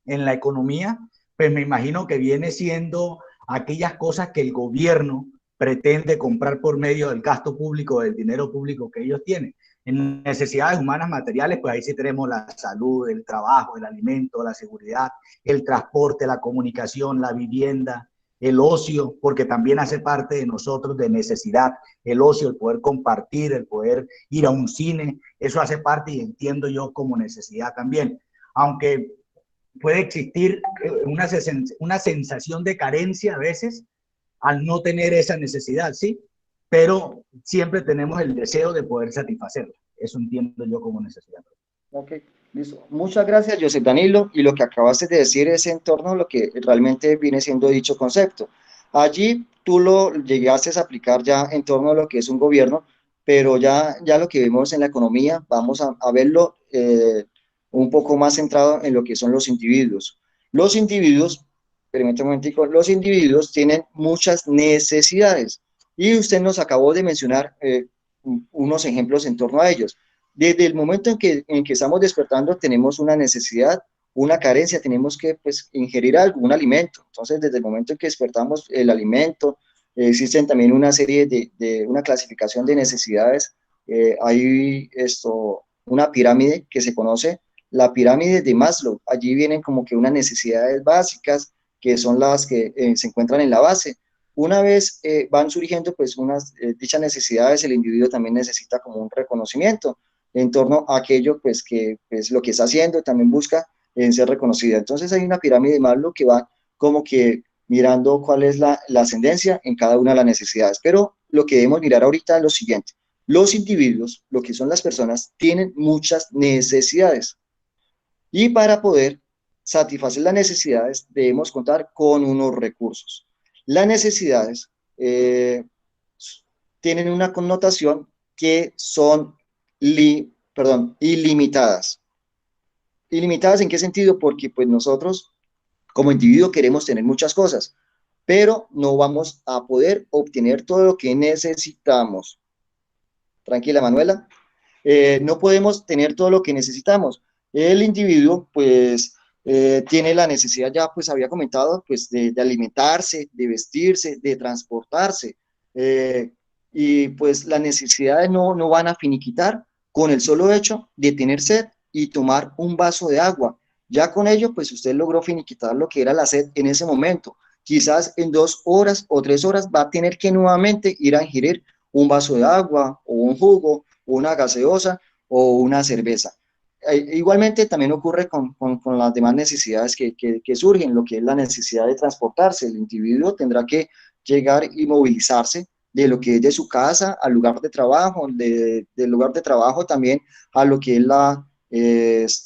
S4: En la economía, pues me imagino que viene siendo aquellas cosas que el gobierno pretende comprar por medio del gasto público, del dinero público que ellos tienen. En necesidades humanas materiales, pues ahí sí tenemos la salud, el trabajo, el alimento, la seguridad, el transporte, la comunicación, la vivienda, el ocio, porque también hace parte de nosotros de necesidad, el ocio, el poder compartir, el poder ir a un cine, eso hace parte y entiendo yo como necesidad también. Aunque puede existir una sensación de carencia a veces al no tener esa necesidad, ¿sí? Pero siempre tenemos el deseo de poder satisfacerla. Eso entiendo yo como necesidad.
S1: Ok, listo. Muchas gracias, José Danilo. Y lo que acabaste de decir es en torno a lo que realmente viene siendo dicho concepto. Allí tú lo llegaste a aplicar ya en torno a lo que es un gobierno, pero ya lo que vemos en la economía, vamos a verlo un poco más centrado en lo que son los individuos. Los individuos, permítame un momentico, los individuos tienen muchas necesidades y usted nos acabó de mencionar unos ejemplos en torno a ellos. Desde el momento en que estamos despertando tenemos una necesidad, una carencia, tenemos que pues, ingerir algún alimento. Entonces, desde el momento en que despertamos el alimento, existen también una serie de una clasificación de necesidades. Hay una pirámide que se conoce, la pirámide de Maslow. Allí vienen como que unas necesidades básicas que son las que se encuentran en la base. Una vez van surgiendo pues unas dichas necesidades, el individuo también necesita como un reconocimiento en torno a aquello pues que pues, lo que está haciendo también busca en ser reconocida. Entonces hay una pirámide de Maslow que va como que mirando cuál es la ascendencia en cada una de las necesidades. Pero lo que debemos mirar ahorita es lo siguiente. Los individuos, lo que son las personas, tienen muchas necesidades. Y para poder satisfacer las necesidades debemos contar con unos recursos. Las necesidades tienen una connotación que son ilimitadas. ¿Ilimitadas en qué sentido? Porque pues nosotros como individuo queremos tener muchas cosas, pero no vamos a poder obtener todo lo que necesitamos. Tranquila, Manuela. No podemos tener todo lo que necesitamos. El individuo, pues, tiene la necesidad, ya pues había comentado, pues, de alimentarse, de vestirse, de transportarse. Y pues las necesidades no van a finiquitar con el solo hecho de tener sed y tomar un vaso de agua. Ya con ello, pues usted logró finiquitar lo que era la sed en ese momento. Quizás en 2 horas o 3 horas va a tener que nuevamente ir a ingerir un vaso de agua o un jugo, una gaseosa o una cerveza. Igualmente también ocurre con las demás necesidades que surgen, lo que es la necesidad de transportarse. El individuo tendrá que llegar y movilizarse de lo que es de su casa al lugar de trabajo, del lugar de trabajo también a lo que es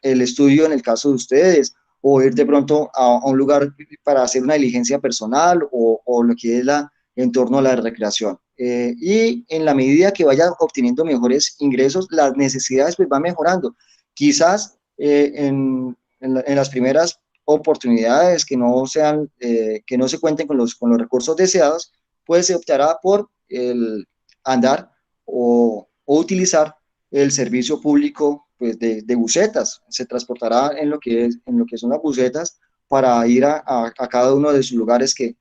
S1: el estudio en el caso de ustedes, o ir de pronto a un lugar para hacer una diligencia personal o lo que es en torno a la recreación. Y en la medida que vaya obteniendo mejores ingresos, las necesidades pues van mejorando. Quizás en las primeras oportunidades que no se cuenten con los recursos deseados, pues se optará por el andar o utilizar el servicio público pues, de busetas. Se transportará en lo que son las busetas para ir a cada uno de sus lugares que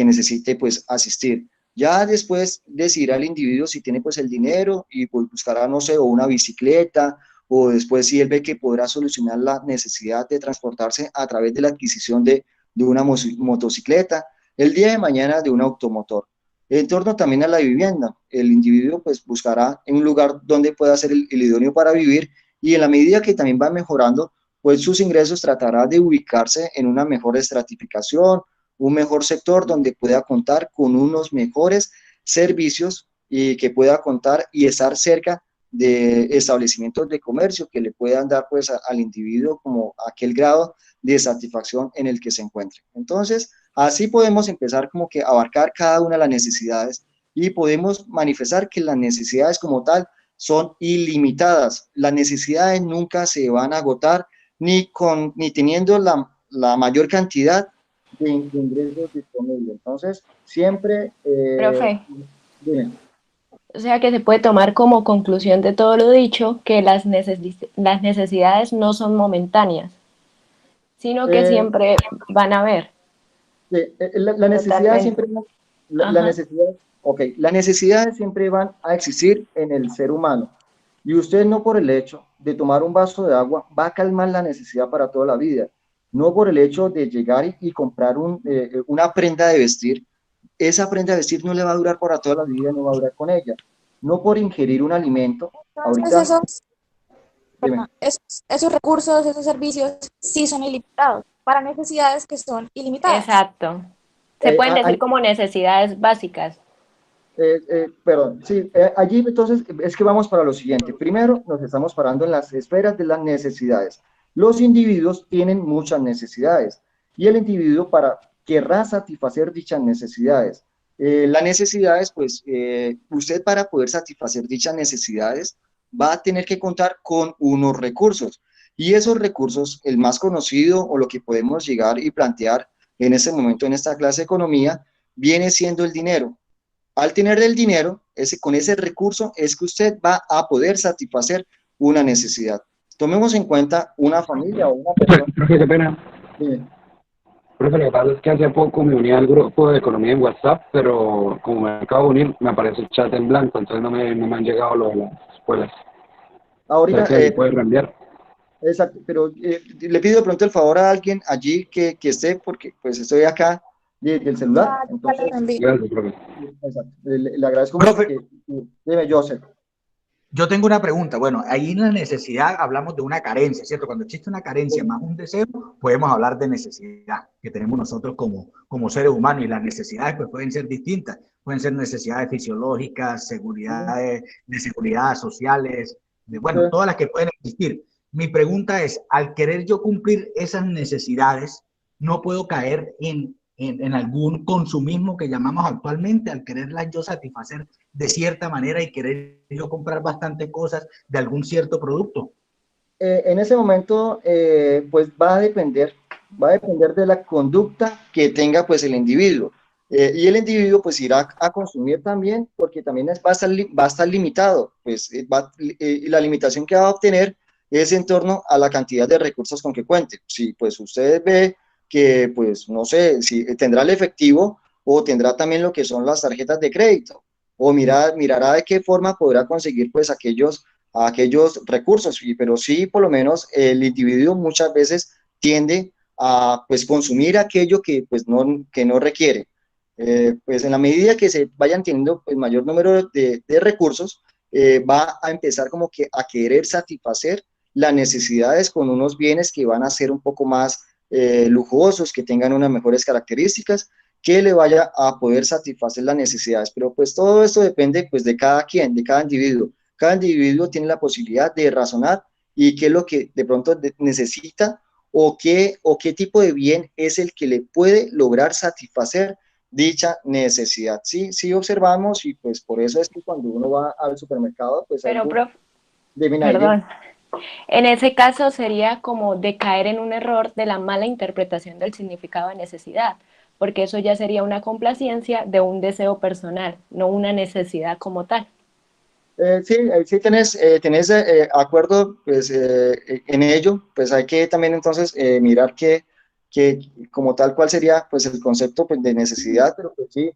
S1: necesite pues asistir. Ya después decidirá el individuo si tiene pues el dinero y pues buscará, no sé, o una bicicleta, o después si él ve que podrá solucionar la necesidad de transportarse a través de la adquisición de una motocicleta, el día de mañana de un automotor. En torno también a la vivienda, el individuo pues buscará en un lugar donde pueda ser el idóneo para vivir y en la medida que también va mejorando, pues sus ingresos tratará de ubicarse en una mejor estratificación, un mejor sector donde pueda contar con unos mejores servicios y que pueda contar y estar cerca de establecimientos de comercio que le puedan dar pues al individuo como aquel grado de satisfacción en el que se encuentre. Entonces, así podemos empezar como que a abarcar cada una de las necesidades y podemos manifestar que las necesidades como tal son ilimitadas. Las necesidades nunca se van a agotar ni teniendo la mayor cantidad de ingresos disponibles. Entonces, siempre...
S5: Profe,
S1: dime.
S5: o sea que se puede tomar como conclusión de todo lo dicho que las necesidades no son momentáneas, sino que siempre van a haber.
S1: La necesidad
S5: Totalmente.
S1: siempre, la necesidad Ok, las necesidades siempre van a existir en el ser humano y usted no por el hecho de tomar un vaso de agua va a calmar la necesidad para toda la vida, no por el hecho de llegar y comprar una prenda de vestir, esa prenda de vestir no le va a durar para toda la vida, no va a durar con ella, no por ingerir un alimento,
S7: Entonces
S1: ahorita, dime.
S7: esos recursos, esos servicios sí son ilimitados para necesidades que son ilimitadas.
S5: Exacto. Se pueden decir como necesidades básicas.
S1: Perdón, sí, allí entonces es que vamos para lo siguiente. Primero, nos estamos parando en las esferas de las necesidades. Los individuos tienen muchas necesidades y el individuo querrá satisfacer dichas necesidades. Las necesidades, pues, usted para poder satisfacer dichas necesidades va a tener que contar con unos recursos y esos recursos, el más conocido o lo que podemos llegar y plantear en este momento en esta clase de economía, viene siendo el dinero. Al tener el dinero, con ese recurso es que usted va a poder satisfacer una necesidad. Tomemos en cuenta una familia o una persona.
S2: Profe, qué pena.
S1: Sí.
S2: Profe, lo que pasa es que hace poco me uní al grupo de economía en WhatsApp, pero como me acabo de unir, me aparece el chat en blanco, entonces no me han llegado lo de las escuelas.
S1: Ahorita,
S2: O sea que puede reenviar.
S1: exacto, pero le pido de pronto el favor a alguien allí que esté, porque pues estoy acá del celular. Entonces,
S2: Gracias, profe.
S1: exacto, le agradezco mucho
S4: Profe.
S1: Dime, Joseph.
S4: Yo tengo una pregunta. Bueno, ahí en la necesidad hablamos de una carencia, ¿cierto? Cuando existe una carencia más un deseo, podemos hablar de necesidad que tenemos nosotros como seres humanos y las necesidades pues pueden ser distintas. Pueden ser necesidades fisiológicas, de seguridad sociales, bueno, todas las que pueden existir. Mi pregunta es, al querer yo cumplir esas necesidades, no puedo caer en algún consumismo que llamamos actualmente, al quererlas yo satisfacer de cierta manera y querer yo comprar bastantes cosas de algún cierto producto.
S1: En ese momento, pues va a depender de la conducta que tenga pues el individuo. Y el individuo pues irá a consumir también, porque también va a estar limitado, pues la limitación que va a obtener es en torno a la cantidad de recursos con que cuente. Si pues usted ve que pues no sé, si tendrá el efectivo o tendrá también lo que son las tarjetas de crédito, o mirará de qué forma podrá conseguir pues aquellos recursos, pero sí por lo menos el individuo muchas veces tiende a pues consumir aquello que no requiere. Pues en la medida que se vayan teniendo el mayor número de recursos, va a empezar como que a querer satisfacer las necesidades con unos bienes que van a ser un poco más lujosos, que tengan unas mejores características, que le vaya a poder satisfacer las necesidades. Pero pues todo esto depende pues de cada quien, de cada individuo. Cada individuo tiene la posibilidad de razonar y qué es lo que de pronto necesita o qué tipo de bien es el que le puede lograr satisfacer dicha necesidad. Sí, sí observamos y pues por eso es que cuando uno va al supermercado, pues
S5: Pero, profe,
S1: deben
S5: perdón, en ese caso sería como de caer en un error de la mala interpretación del significado de necesidad, porque eso ya sería una complacencia de un deseo personal, no una necesidad como tal.
S1: Sí, tenés acuerdo pues, en ello, pues hay que también entonces mirar que como tal cuál sería pues el concepto pues, de necesidad, pero pues sí,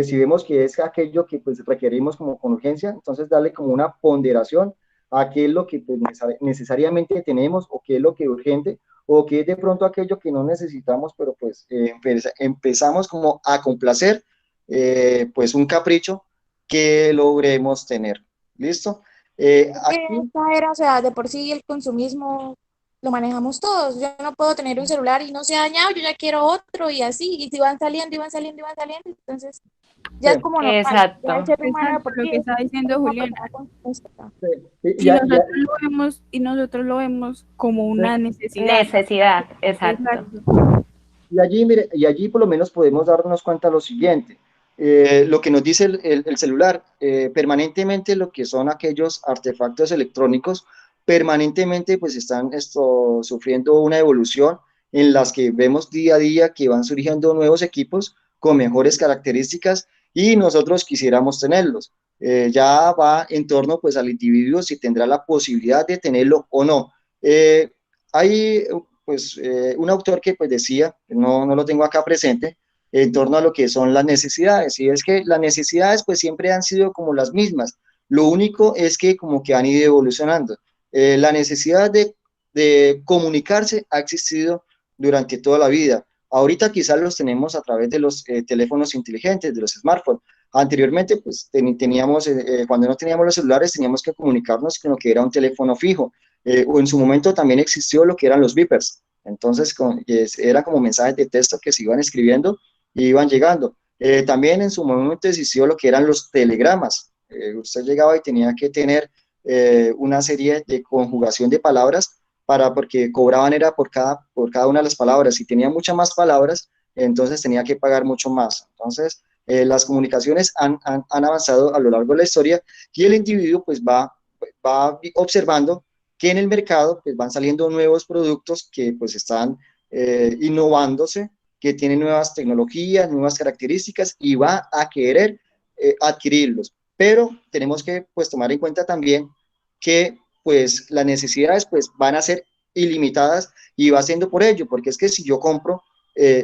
S1: si vemos que es aquello que pues requerimos como con urgencia, entonces darle como una ponderación a qué es lo que pues, necesariamente tenemos o qué es lo que es urgente o qué es de pronto aquello que no necesitamos, pero pues empezamos como a complacer pues un capricho que logremos tener. ¿Listo? Aquí,
S7: Esta era, o sea, de por sí el consumismo lo manejamos todos. Yo no puedo tener un celular y no se ha dañado, yo ya quiero otro y así, y si van saliendo y van saliendo y van saliendo, entonces ya
S1: sí,
S7: es como normal.
S5: Exacto.
S7: Ya el ser humano de
S3: Exacto,
S7: por
S3: lo
S7: sí
S3: que
S7: es
S3: está diciendo
S7: una
S3: Juliana.
S7: persona consumista.
S1: sí,
S3: Y nosotros lo vemos como una necesidad.
S5: Necesidad, exacto.
S3: Exacto.
S1: y allí, mire, y allí por lo menos podemos darnos cuenta lo siguiente. Lo que nos dice el celular, permanentemente lo que son aquellos artefactos electrónicos, permanentemente pues están sufriendo una evolución en las que vemos día a día que van surgiendo nuevos equipos con mejores características y nosotros quisiéramos tenerlos. Ya va en torno pues al individuo si tendrá la posibilidad de tenerlo o no. Hay pues un autor que pues decía, no lo tengo acá presente, en torno a lo que son las necesidades. Y es que las necesidades pues siempre han sido como las mismas. Lo único es que como que han ido evolucionando. La necesidad de comunicarse ha existido durante toda la vida. Ahorita quizás los tenemos a través de los teléfonos inteligentes, de los smartphones. Anteriormente, pues teníamos, cuando no teníamos los celulares, teníamos que comunicarnos con lo que era un teléfono fijo. O en su momento también existió lo que eran los beepers. Entonces, era como mensajes de texto que se iban escribiendo y iban llegando. También en su momento existió lo que eran los telegramas. Usted llegaba y tenía que tener una serie de conjugación de palabras porque cobraban era por cada una de las palabras. Si tenía muchas más palabras, entonces tenía que pagar mucho más. Entonces, las comunicaciones han avanzado a lo largo de la historia y el individuo pues va observando que en el mercado pues van saliendo nuevos productos que pues están innovándose, que tienen nuevas tecnologías, nuevas características y va a querer adquirirlos. Pero tenemos que pues tomar en cuenta también que pues las necesidades pues van a ser ilimitadas y va siendo por ello, porque es que si yo compro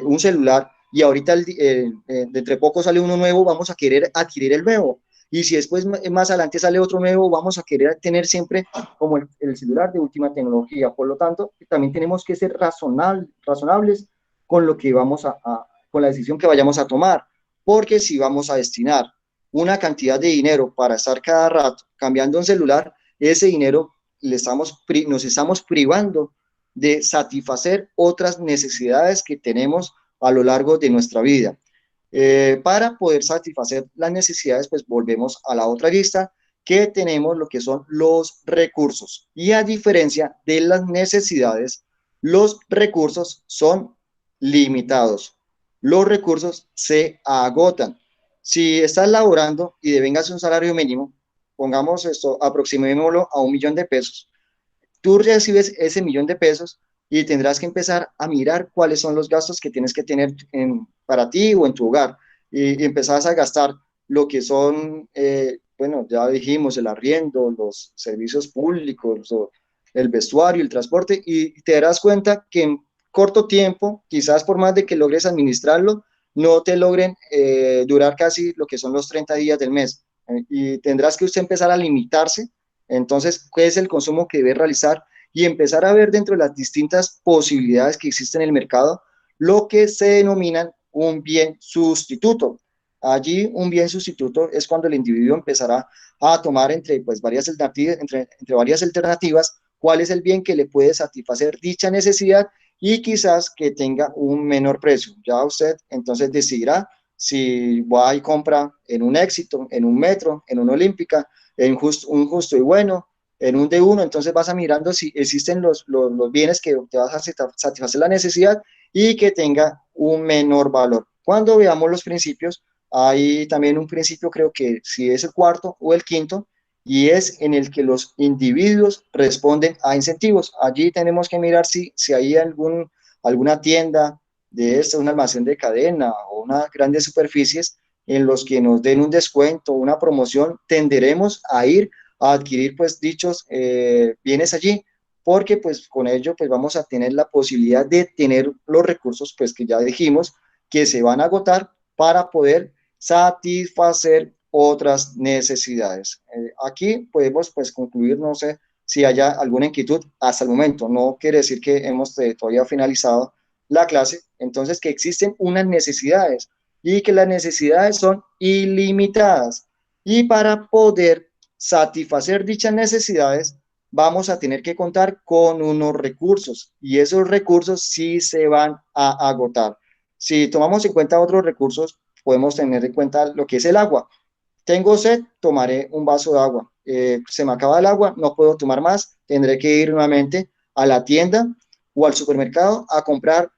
S1: un celular y ahorita de poco sale uno nuevo, vamos a querer adquirir el nuevo. Y si después más adelante sale otro nuevo, vamos a querer tener siempre como el celular de última tecnología. Por lo tanto, también tenemos que ser razonables con lo que con la decisión que vayamos a tomar, porque si vamos a destinar una cantidad de dinero para estar cada rato cambiando un celular, ese dinero nos estamos privando de satisfacer otras necesidades que tenemos a lo largo de nuestra vida. Para poder satisfacer las necesidades, pues volvemos a la otra lista que tenemos lo que son los recursos. Y a diferencia de las necesidades, los recursos son limitados. Los recursos se agotan. Si estás laborando y devengas un salario mínimo, pongamos esto, aproximémoslo a 1 millón de pesos. Tú recibes ese 1 millón de pesos y tendrás que empezar a mirar cuáles son los gastos que tienes que tener para ti o en tu hogar. Y empezás a gastar lo que son, bueno, ya dijimos, el arriendo, los servicios públicos, el vestuario, el transporte, y te darás cuenta que en corto tiempo, quizás por más de que logres administrarlo, no te logren durar casi lo que son los 30 días del mes. Y tendrás que usted empezar a limitarse. Entonces, ¿qué es el consumo que debe realizar? Y empezar a ver dentro de las distintas posibilidades que existen en el mercado lo que se denominan un bien sustituto. Allí un bien sustituto es cuando el individuo empezará a tomar entre varias alternativas cuál es el bien que le puede satisfacer dicha necesidad y quizás que tenga un menor precio. Ya usted entonces decidirá si va y compra en un Éxito, en un Metro, en una Olímpica, en un Justo y Bueno, en un D1, entonces vas a mirando si existen los bienes que te vas a satisfacer la necesidad y que tenga un menor valor. Cuando veamos los principios, hay también un principio, creo que si es el cuarto o el quinto, y es en el que los individuos responden a incentivos. Allí tenemos que mirar si hay alguna tienda de un almacén de cadena o unas grandes superficies en los que nos den un descuento, una promoción, tenderemos a ir a adquirir pues dichos bienes allí, porque pues con ello pues vamos a tener la posibilidad de tener los recursos pues que ya dijimos que se van a agotar para poder satisfacer otras necesidades. Aquí podemos pues concluir, no sé si haya alguna inquietud hasta el momento, no quiere decir que hemos todavía finalizado la clase, entonces que existen unas necesidades y que las necesidades son ilimitadas y para poder satisfacer dichas necesidades vamos a tener que contar con unos recursos y esos recursos sí se van a agotar. Si tomamos en cuenta otros recursos, podemos tener en cuenta lo que es el agua. Tengo sed, tomaré un vaso de agua. Se me acaba el agua, no puedo tomar más, tendré que ir nuevamente a la tienda o al supermercado a comprar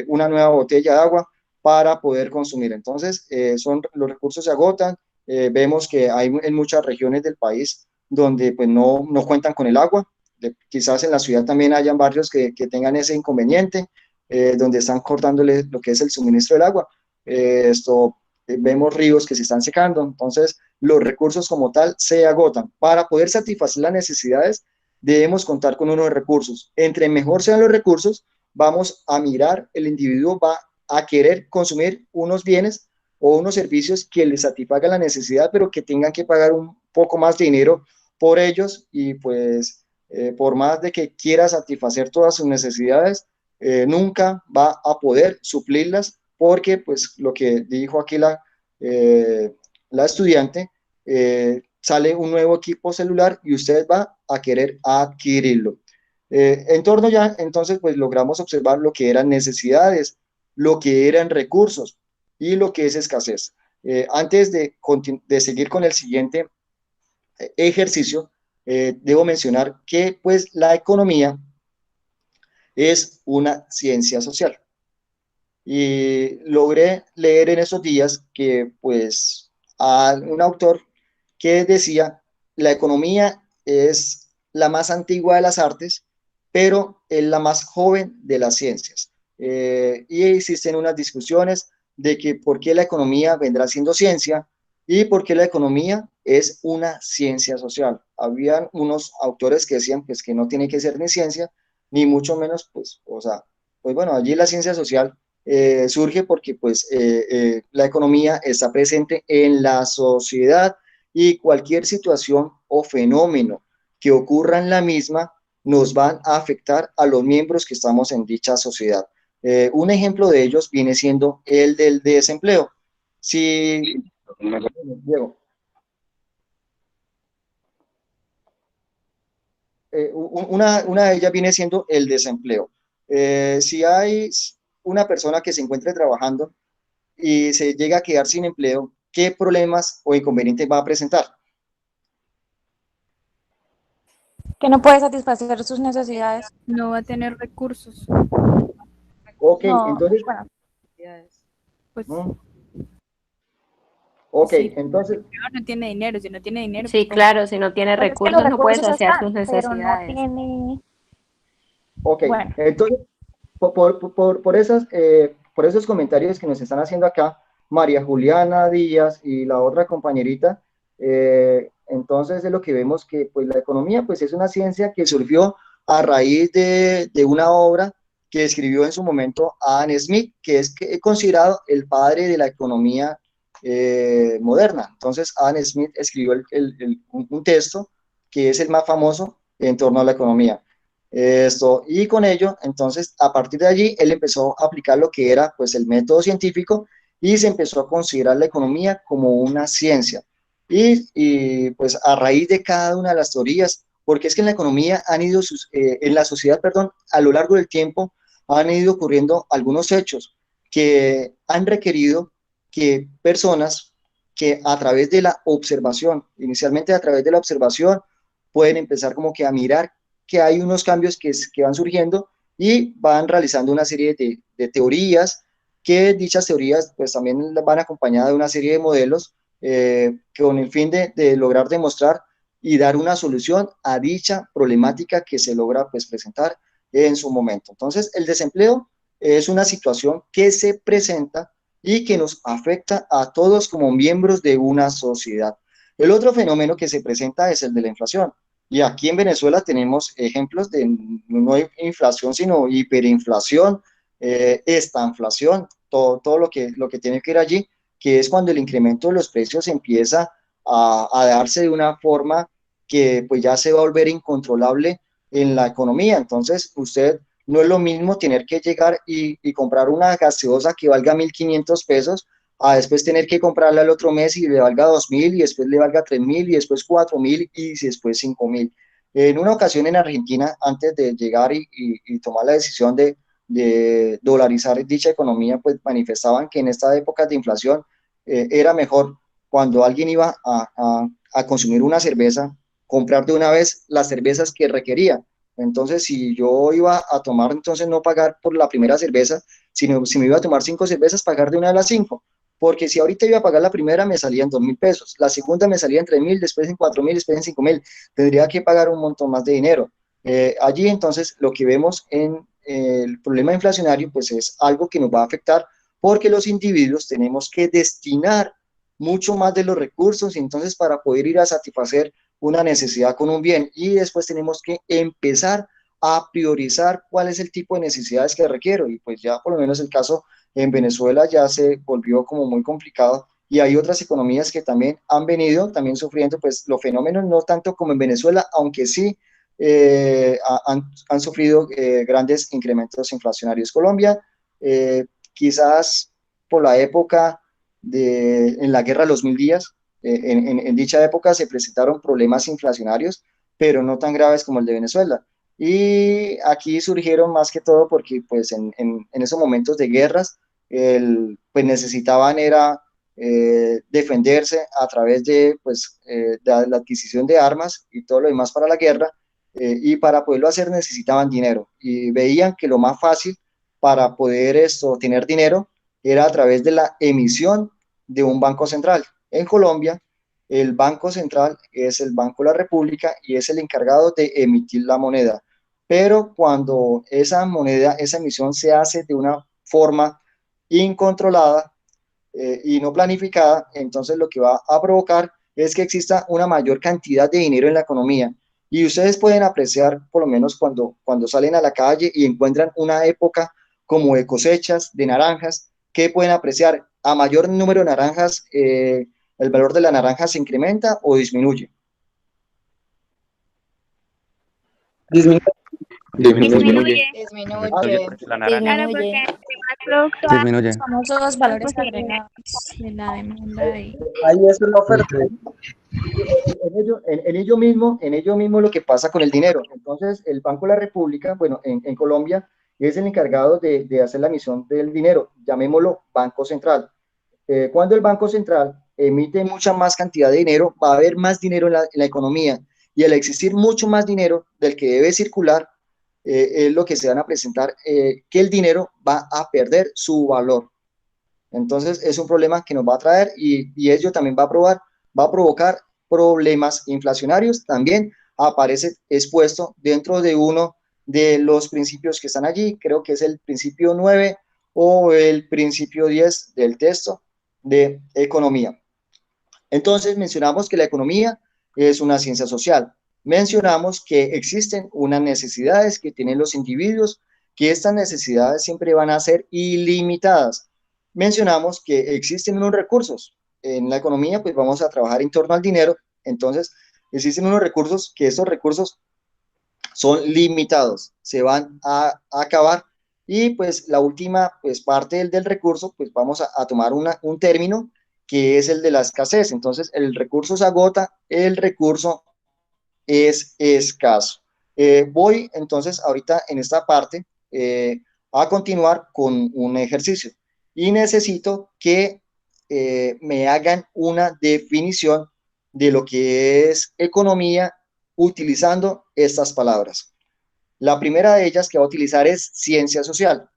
S1: una nueva botella de agua para poder consumir. Entonces, los recursos se agotan. Vemos que hay en muchas regiones del país donde pues, no cuentan con el agua. Quizás en la ciudad también hayan barrios que tengan ese inconveniente, donde están cortándole lo que es el suministro del agua. Vemos ríos que se están secando, entonces los recursos como tal se agotan. Para poder satisfacer las necesidades debemos contar con unos recursos. Entre mejor sean los recursos, vamos a mirar, el individuo va a querer consumir unos bienes o unos servicios que les satisfagan la necesidad, pero que tengan que pagar un poco más de dinero por ellos y pues por más de que quiera satisfacer todas sus necesidades, nunca va a poder suplirlas porque pues lo que dijo aquí la estudiante, sale un nuevo equipo celular y usted va a querer adquirirlo. En torno ya, entonces, pues logramos observar lo que eran necesidades, lo que eran recursos y lo que es escasez. Antes de seguir con el siguiente ejercicio, debo mencionar que pues la economía es una ciencia social. Y logré leer en esos días que pues a un autor que decía, la economía es la más antigua de las artes, pero es la más joven de las ciencias. Y existen unas discusiones de que por qué la economía vendrá siendo ciencia y por qué la economía es una ciencia social. Habían unos autores que decían pues que no tiene que ser ni ciencia, ni mucho menos pues, o sea, pues bueno, allí la ciencia social surge porque pues la economía está presente en la sociedad y cualquier situación o fenómeno que ocurra en la misma nos van a afectar a los miembros que estamos en dicha sociedad. Un ejemplo de ellos viene siendo el del desempleo. Si, Diego, una de ellas viene siendo el desempleo. Si hay una persona que se encuentre trabajando y se llega a quedar sin empleo, ¿qué problemas o inconvenientes va a presentar?
S7: Que no puede satisfacer sus necesidades.
S3: No va a tener recursos.
S1: Ok,
S7: No,
S1: entonces,
S7: bueno,
S3: Pues
S1: ¿no? Ok,
S3: sí,
S1: entonces,
S3: no tiene dinero. Si no tiene dinero,
S5: Sí,
S3: pues ¿cómo?
S5: claro, si no tiene
S7: pues es que los
S5: recursos no puede
S7: recursos
S5: saciar
S7: están,
S5: sus
S7: pero no
S5: necesidades.
S7: tiene,
S1: ok,
S7: bueno,
S1: entonces, por esos comentarios que nos están haciendo acá, María Juliana Díaz y la otra compañerita, entonces es lo que vemos que pues la economía pues es una ciencia que surgió a raíz de una obra que escribió en su momento Adam Smith, que es considerado el padre de la economía moderna. Entonces Adam Smith escribió un texto que es el más famoso en torno a la economía. Y con ello, entonces, a partir de allí, él empezó a aplicar lo que era, pues, el método científico y se empezó a considerar la economía como una ciencia. Pues, a raíz de cada una de las teorías, porque es que en la economía en la sociedad, perdón, a lo largo del tiempo, han ido ocurriendo algunos hechos que han requerido que personas que a través de la observación, inicialmente a través de la observación, pueden empezar como que a mirar que hay unos cambios que van surgiendo y van realizando una serie de teorías, que dichas teorías pues también van acompañadas de una serie de modelos con el fin de lograr demostrar y dar una solución a dicha problemática que se logra pues presentar en su momento. Entonces, el desempleo es una situación que se presenta y que nos afecta a todos como miembros de una sociedad. El otro fenómeno que se presenta es el de la inflación. Y aquí en Venezuela tenemos ejemplos de no inflación, sino hiperinflación, estanflación, todo lo que tiene que ir allí, que es cuando el incremento de los precios empieza a darse de una forma que pues ya se va a volver incontrolable en la economía. Entonces, usted no es lo mismo tener que llegar y comprar una gaseosa que valga 1.500 pesos a después tener que comprarla el otro mes y le valga 2.000 y después le valga 3.000 y después 4.000 y después 5.000. En una ocasión en Argentina, antes de llegar y tomar la decisión de dolarizar dicha economía, pues manifestaban que en esta época de inflación era mejor cuando alguien iba a consumir una cerveza, comprar de una vez las cervezas que requería. Entonces, si yo iba a tomar, entonces no pagar por la primera cerveza, sino si me iba a tomar 5 cervezas, pagar de una de las 5. Porque si ahorita iba a pagar la primera, me salía en 2.000 pesos, la segunda me salía en 3.000, después en 4.000, después en 5.000. Tendría que pagar un montón más de dinero. Allí entonces lo que vemos en el problema inflacionario, pues es algo que nos va a afectar porque los individuos tenemos que destinar mucho más de los recursos, y entonces para poder ir a satisfacer una necesidad con un bien, y después tenemos que empezar a priorizar cuál es el tipo de necesidades que requiero. Y pues ya por lo menos el caso en Venezuela ya se volvió como muy complicado, y hay otras economías que también han venido también sufriendo pues los fenómenos, no tanto como en Venezuela, aunque sí han sufrido grandes incrementos inflacionarios. Colombia, quizás por la época en la guerra de los 1000 días, en dicha época se presentaron problemas inflacionarios, pero no tan graves como el de Venezuela. Y aquí surgieron más que todo porque pues en esos momentos de guerras, pues necesitaban era defenderse a través de, pues, de la adquisición de armas y todo lo demás para la guerra, y para poderlo hacer necesitaban dinero, y veían que lo más fácil para poder tener dinero era a través de la emisión de un banco central. En Colombia, el Banco Central es el Banco de la República y es el encargado de emitir la moneda. Pero cuando esa moneda, esa emisión se hace de una forma incontrolada y no planificada, entonces lo que va a provocar es que exista una mayor cantidad de dinero en la economía. Y ustedes pueden apreciar, por lo menos cuando salen a la calle y encuentran una época como de cosechas de naranjas, que pueden apreciar a mayor número de naranjas, el valor de la naranja se incrementa o disminuye. Disminuye.
S2: Disminuye.
S7: Disminuye.
S9: La naranja.
S3: Claro, porque
S7: Disminuye.
S3: entre más producto hay,
S9: Disminuye.
S7: Los famosos
S3: más
S7: valores
S3: posibilidades
S7: agregados.
S3: de la demanda y
S1: Ahí es la oferta. En ello mismo lo que pasa con el dinero. Entonces, el Banco de la República, bueno, en Colombia, es el encargado de hacer la emisión del dinero, llamémoslo Banco Central. Cuando el Banco Central emite mucha más cantidad de dinero, va a haber más dinero en la economía, y al existir mucho más dinero del que debe circular, es lo que se van a presentar, que el dinero va a perder su valor. Entonces es un problema que nos va a traer, y ello también va a provocar problemas inflacionarios. También aparece expuesto dentro de uno de los principios que están allí, creo que es el principio 9 o el principio 10 del texto de economía. Entonces mencionamos que la economía es una ciencia social. Mencionamos que existen unas necesidades que tienen los individuos, que estas necesidades siempre van a ser ilimitadas. Mencionamos que existen unos recursos. En la economía, pues vamos a trabajar en torno al dinero. Entonces, existen unos recursos que estos recursos son limitados, se van a acabar. Y pues la última pues, parte del recurso, pues vamos a tomar un término que es el de la escasez. Entonces, el recurso se agota, el recurso es escaso. Voy entonces ahorita en esta parte a continuar con un ejercicio, y necesito que me hagan una definición de lo que es economía utilizando estas palabras. La primera de ellas que va a utilizar es ciencia social.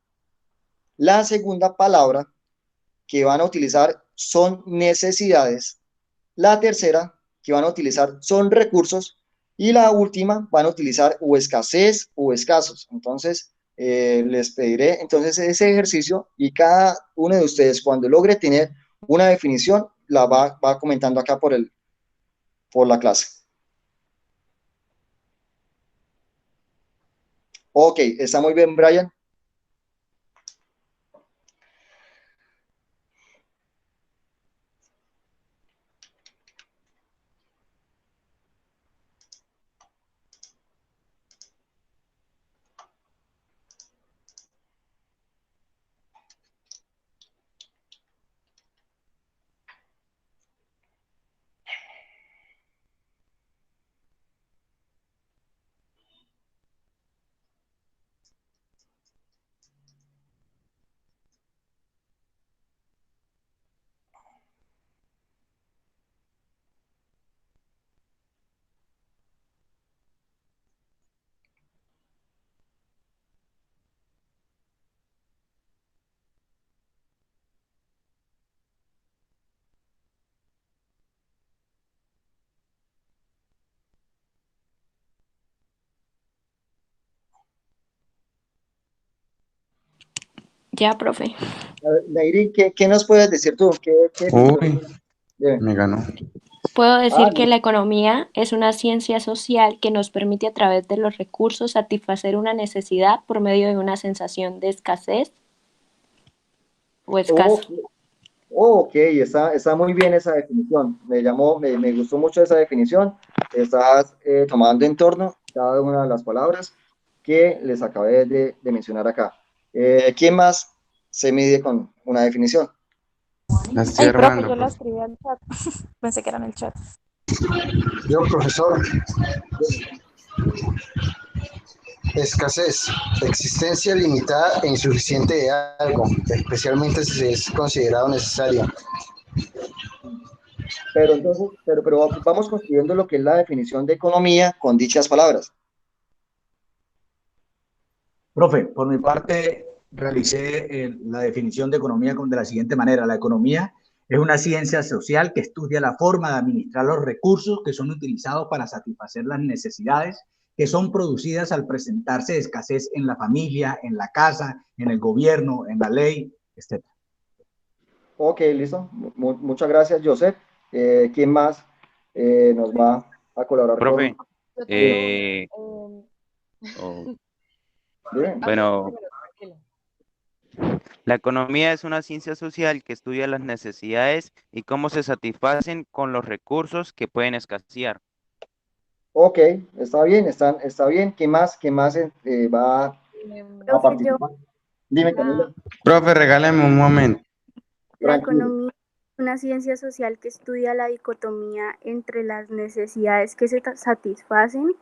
S1: La segunda palabra que van a utilizar son necesidades. La tercera que van a utilizar son recursos. Y la última van a utilizar o escasez o escasos. Entonces, les pediré entonces ese ejercicio, y cada uno de ustedes cuando logre tener una definición la va comentando acá por la clase. Ok, está muy bien, Brian.
S5: Ya, profe.
S1: Nairin, ¿qué nos puedes decir tú? ¿Qué
S9: Uy,
S1: definición?
S9: me ganó.
S5: Puedo decir que
S1: listo.
S5: la economía es una ciencia social que nos permite a través de los recursos satisfacer una necesidad por medio de una sensación de escasez o escaso.
S1: Ok, ok, está muy bien esa definición. Me gustó mucho esa definición. Estás tomando en torno cada una de las palabras que les acabé de mencionar acá. ¿Quién más se mide con una definición?
S2: La estoy
S7: Ay, profe,
S2: armando,
S7: yo la
S2: profe.
S7: escribí al chat. Pensé que era en el chat.
S9: Yo, profesor, escasez, existencia limitada e insuficiente de algo, especialmente si es considerado necesario.
S1: Pero entonces, pero vamos construyendo lo que es la definición de economía con dichas palabras.
S4: Profe, por mi parte, realicé la definición de economía de la siguiente manera. La economía es una ciencia social que estudia la forma de administrar los recursos que son utilizados para satisfacer las necesidades que son producidas al presentarse escasez en la familia, en la casa, en el gobierno, en la ley, etc.
S1: Ok, listo. Muchas gracias, Joseph. ¿Quién más nos va a colaborar
S8: Profe,
S1: con...
S6: Yo
S8: eh,
S6: tengo,
S8: oh,
S1: Dime.
S8: bueno,
S6: tranquilo.
S8: la economía es una ciencia social que estudia las necesidades y cómo se satisfacen con los recursos que pueden escasear.
S1: Ok, está bien, está bien. Quién más va a
S3: Profe, yo,
S1: participar? Dime, Camila.
S6: La,
S2: Profe, regáleme un momento.
S3: la
S1: Tranquilo.
S3: economía es una ciencia social que estudia la dicotomía entre las necesidades que se satisfacen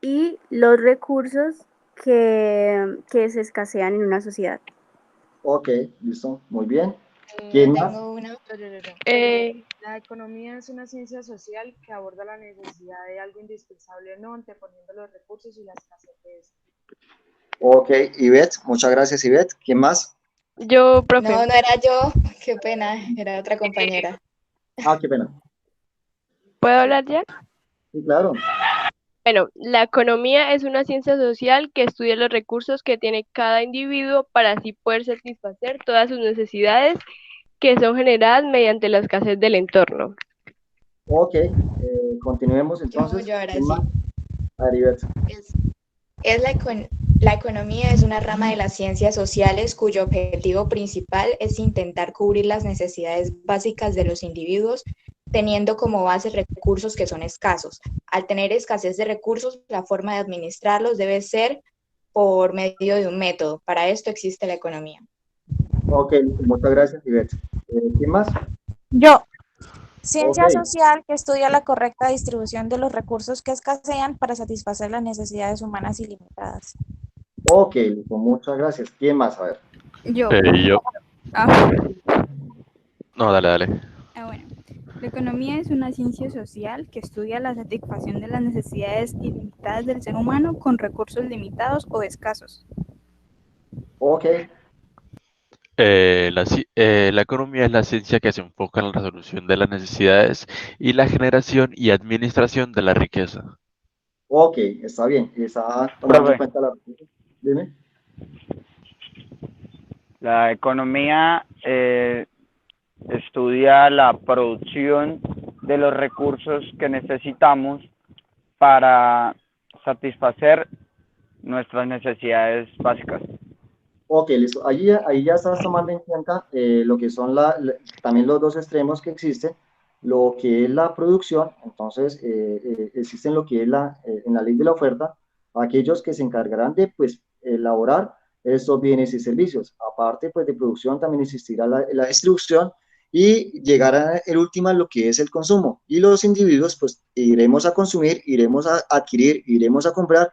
S3: y los recursos que se escasean en una sociedad.
S1: Ok, listo. Muy bien. ¿Quién más?
S7: Tengo una.
S6: la economía es una ciencia social que aborda la necesidad de algo indispensable o no, anteponiendo los recursos y la escasez de estos.
S1: Ok, Ivette. Muchas gracias, Ivette. ¿Quién más?
S10: Yo, profe,
S7: No, no era yo. Qué pena, era otra compañera.
S1: Qué pena.
S10: ¿puedo hablar ya?
S1: Sí, claro.
S10: Bueno, la economía es una ciencia social que estudia los recursos que tiene cada individuo para así poder satisfacer todas sus necesidades que son generadas mediante la escasez del entorno.
S1: Ok, continuemos entonces.
S7: Yo ahora
S1: ¿Quién
S7: sí.
S1: más? A ver, Ivette.
S7: Es la economía es una rama de las ciencias sociales cuyo objetivo principal es intentar cubrir las necesidades básicas de los individuos, teniendo como base recursos que son escasos. Al tener escasez de recursos, la forma de administrarlos debe ser por medio de un método. Para esto existe la economía.
S1: Ok, muchas gracias, Ivette. ¿Quién más?
S7: Yo.
S1: Ok,
S7: Ciencia social que estudia la correcta distribución de los recursos que escasean para satisfacer las necesidades humanas ilimitadas.
S1: ok, listo, muchas gracias. ¿Quién más? A ver.
S3: Yo.
S11: Yo.
S3: Ah,
S11: No, dale, dale.
S3: bueno. La economía es una ciencia social que estudia la satisfacción de las necesidades ilimitadas del ser humano con recursos limitados o escasos.
S1: Ok,
S11: La economía es la ciencia que se enfoca en la resolución de las necesidades y la generación y administración de la riqueza.
S1: ok, está bien. Está tomando en
S8: profe,
S1: cuenta la... Dime.
S8: la economía estudia la producción de los recursos que necesitamos para satisfacer nuestras necesidades básicas.
S1: Ok, listo. Ahí ya estás tomando en cuenta lo que son también los dos extremos que existen, lo que es la producción, entonces existen lo que es en la ley de la oferta, aquellos que se encargarán de pues elaborar estos bienes y servicios. Aparte pues de producción también existirá la distribución y llegará el último lo que es el consumo. Y los individuos pues iremos a consumir, iremos a adquirir, iremos a comprar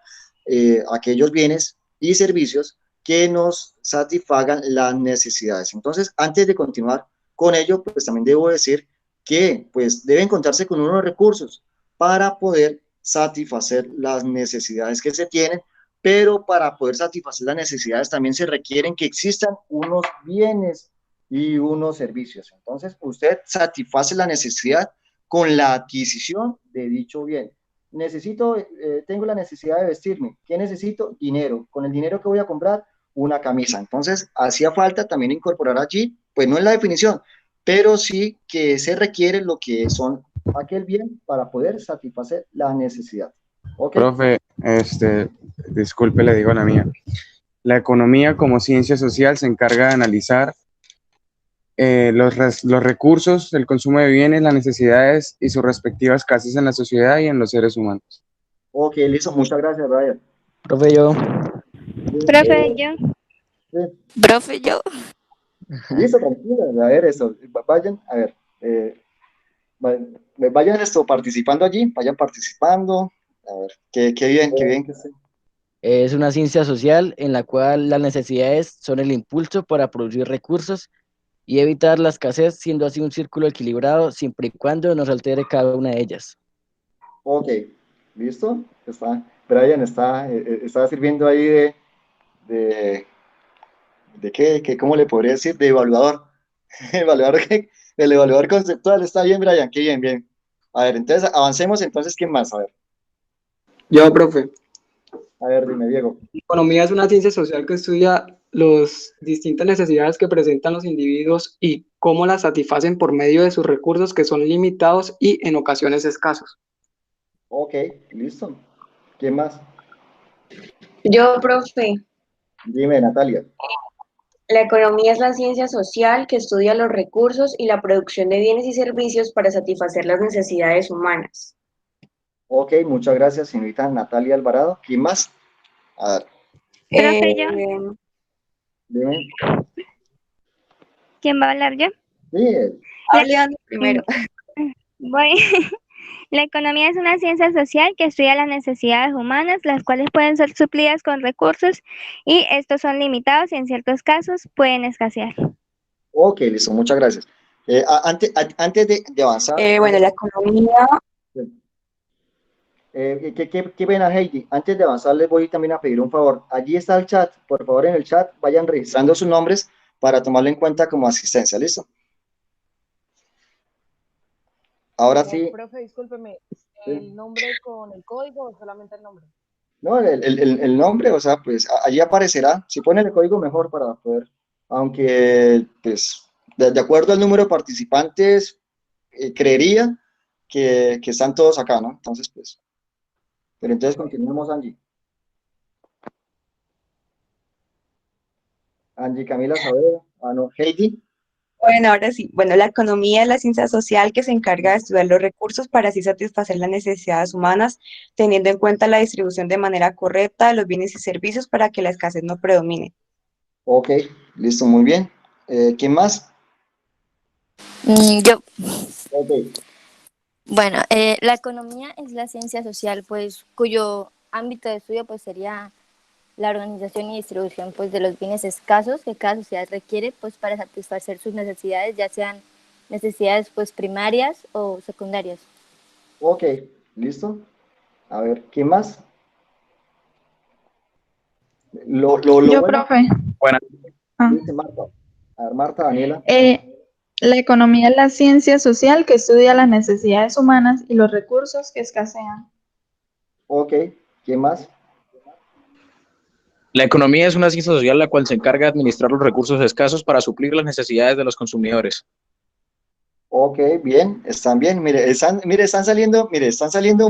S1: aquellos bienes y servicios que nos satisfagan las necesidades. Entonces, antes de continuar con ello, pues también debo decir que pues deben contarse con unos recursos para poder satisfacer las necesidades que se tienen, pero para poder satisfacer las necesidades también se requieren que existan unos bienes y unos servicios. Entonces, usted satisface la necesidad con la adquisición de dicho bien. Tengo la necesidad de vestirme. ¿Qué necesito? Dinero. Con el dinero que voy a comprar, una camisa. Entonces, hacía falta también incorporar allí, pues no en la definición, pero sí que se requiere lo que son aquel bien para poder satisfacer la necesidad. ¿Ok?
S12: Profe, disculpe, le digo la mía. La economía como ciencia social se encarga de analizar los recursos, el consumo de bienes, las necesidades y sus respectivas escasez en la sociedad y en los seres humanos.
S1: Ok, listo. Muchas gracias, Brian.
S13: Profe, yo.
S14: Profe, yo.
S1: Sí.
S14: Profe, yo.
S1: Listo, tranquilo. A ver, vayan, a ver, vayan participando allí, vayan participando. A ver, qué bien que estén.
S13: Es una ciencia social en la cual las necesidades son el impulso para producir recursos y evitar la escasez, siendo así un círculo equilibrado siempre y cuando no se altere cada una de ellas.
S1: Ok, listo. Brian está sirviendo ahí de, de qué, ¿cómo le podría decir? De evaluador. El evaluador conceptual está bien, Brian, qué bien, bien. A ver, entonces avancemos, entonces, ¿quién más? A ver,
S15: Yo, profe.
S1: Dime, Diego.
S15: Economía es una ciencia social que estudia las distintas necesidades que presentan los individuos y cómo las satisfacen por medio de sus recursos que son limitados y en ocasiones escasos.
S1: Ok, listo. ¿Quién más?
S16: Yo, profe,
S1: Dime, Natalia.
S16: la economía es la ciencia social que estudia los recursos y la producción de bienes y servicios para satisfacer las necesidades humanas.
S1: Ok, muchas gracias, señorita Natalia Alvarado. ¿Quién más? A ver,
S14: Profe, yo.
S1: dime.
S14: ¿Quién va a hablar yo?
S1: Sí,
S16: Hable primero.
S14: Voy. La economía es una ciencia social que estudia las necesidades humanas, las cuales pueden ser suplidas con recursos y estos son limitados y en ciertos casos pueden escasear.
S1: ok, listo, muchas gracias. Antes de avanzar,
S16: Bueno, la economía,
S1: qué pena, Heidi. Antes de avanzar, les voy también a pedir un favor. Allí está el chat. Por favor, en el chat vayan registrando sus nombres para tomarlo en cuenta como asistencia. ¿Listo? Ahora sí.
S6: Profe, discúlpeme, ¿el nombre con el código o solamente el nombre?
S1: No, el nombre, o sea, pues allí aparecerá. Si ponen el código mejor para poder, aunque, pues, de acuerdo al número de participantes, creería que están todos acá, ¿no? Entonces, pues, pero entonces continuemos, Angie. Angie, Camila, Saavedra, no, Heidi.
S17: Bueno, ahora sí. Bueno, la economía es la ciencia social que se encarga de estudiar los recursos para así satisfacer las necesidades humanas, teniendo en cuenta la distribución de manera correcta de los bienes y servicios para que la escasez no predomine.
S1: Ok, listo, muy bien. ¿Quién más?
S14: Yo.
S1: Ok.
S14: Bueno, la economía es la ciencia social, pues, cuyo ámbito de estudio pues sería la organización y distribución pues de los bienes escasos que cada sociedad requiere pues para satisfacer sus necesidades, ya sean necesidades pues primarias o secundarias.
S1: Ok, listo. A ver, ¿quién más? Lo
S18: Yo,
S1: bueno.
S18: profe.
S1: Bueno,
S18: Ah.
S1: dice Marta. A ver, Marta, Daniela.
S18: La economía es la ciencia social que estudia las necesidades humanas y los recursos que escasean.
S1: Ok, ¿quién más?
S19: La economía es una ciencia social la cual se encarga de administrar los recursos escasos para suplir las necesidades de los consumidores.
S1: Ok, bien, están bien. Mire, están saliendo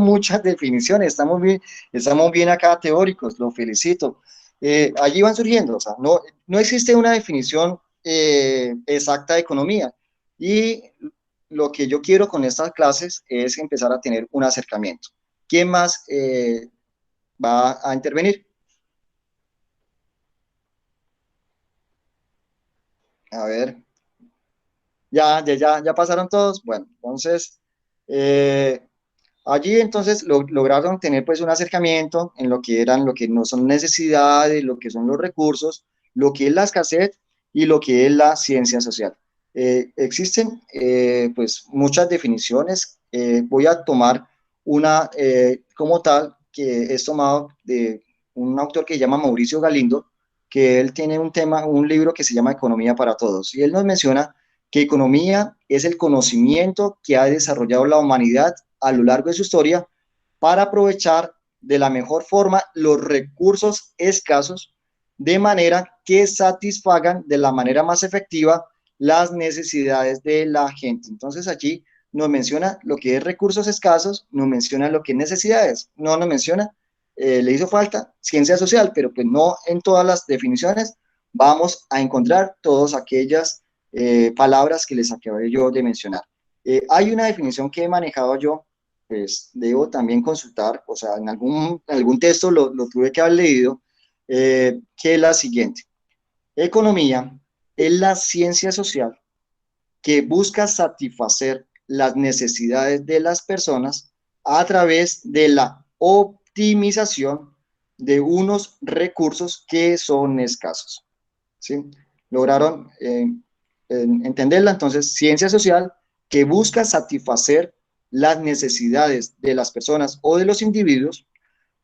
S1: muchas definiciones. Estamos bien acá teóricos, lo felicito. Allí van surgiendo, o sea, no existe una definición exacta de economía. Y lo que yo quiero con estas clases es empezar a tener un acercamiento. ¿Quién más va a intervenir? A ver. Ya pasaron todos. Bueno, entonces, allí entonces lograron tener pues un acercamiento en lo que no son necesidades, lo que son los recursos, lo que es la escasez y lo que es la ciencia social. Existen pues muchas definiciones. Voy a tomar una como tal que es tomado de un autor que se llama Mauricio Galindo, que él tiene un libro que se llama Economía para Todos, y él nos menciona que economía es el conocimiento que ha desarrollado la humanidad a lo largo de su historia para aprovechar de la mejor forma los recursos escasos de manera que satisfagan de la manera más efectiva las necesidades de la gente. Entonces allí nos menciona lo que es recursos escasos, nos menciona lo que es necesidades, no nos menciona, le hizo falta ciencia social, pero pues no en todas las definiciones vamos a encontrar todas aquellas palabras que les acabé yo de mencionar. Hay una definición que he manejado yo, pues debo también consultar, o sea, en algún texto lo tuve que haber leído, que es la siguiente. Economía es la ciencia social que busca satisfacer las necesidades de las personas a través de la optimización de unos recursos que son escasos. ¿Sí? ¿Lograron entenderla? Entonces, ciencia social que busca satisfacer las necesidades de las personas o de los individuos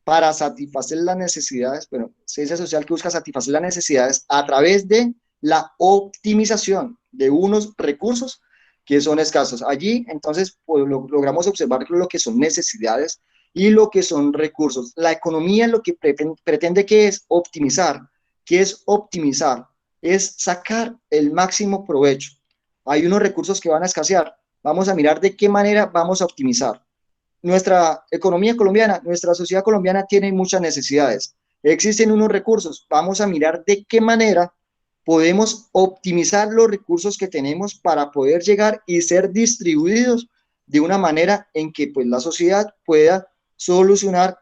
S1: para satisfacer las necesidades, bueno, ciencia social que busca satisfacer las necesidades a través de la optimización de unos recursos que son escasos. Allí, entonces, pues, logramos observar lo que son necesidades y lo que son recursos. La economía lo que pretende que es optimizar. ¿Qué es optimizar? Es sacar el máximo provecho. Hay unos recursos que van a escasear. Vamos a mirar de qué manera vamos a optimizar. Nuestra economía colombiana, nuestra sociedad colombiana tiene muchas necesidades. Existen unos recursos. Vamos a mirar de qué manera podemos optimizar los recursos que tenemos para poder llegar y ser distribuidos de una manera en que pues, la sociedad pueda solucionar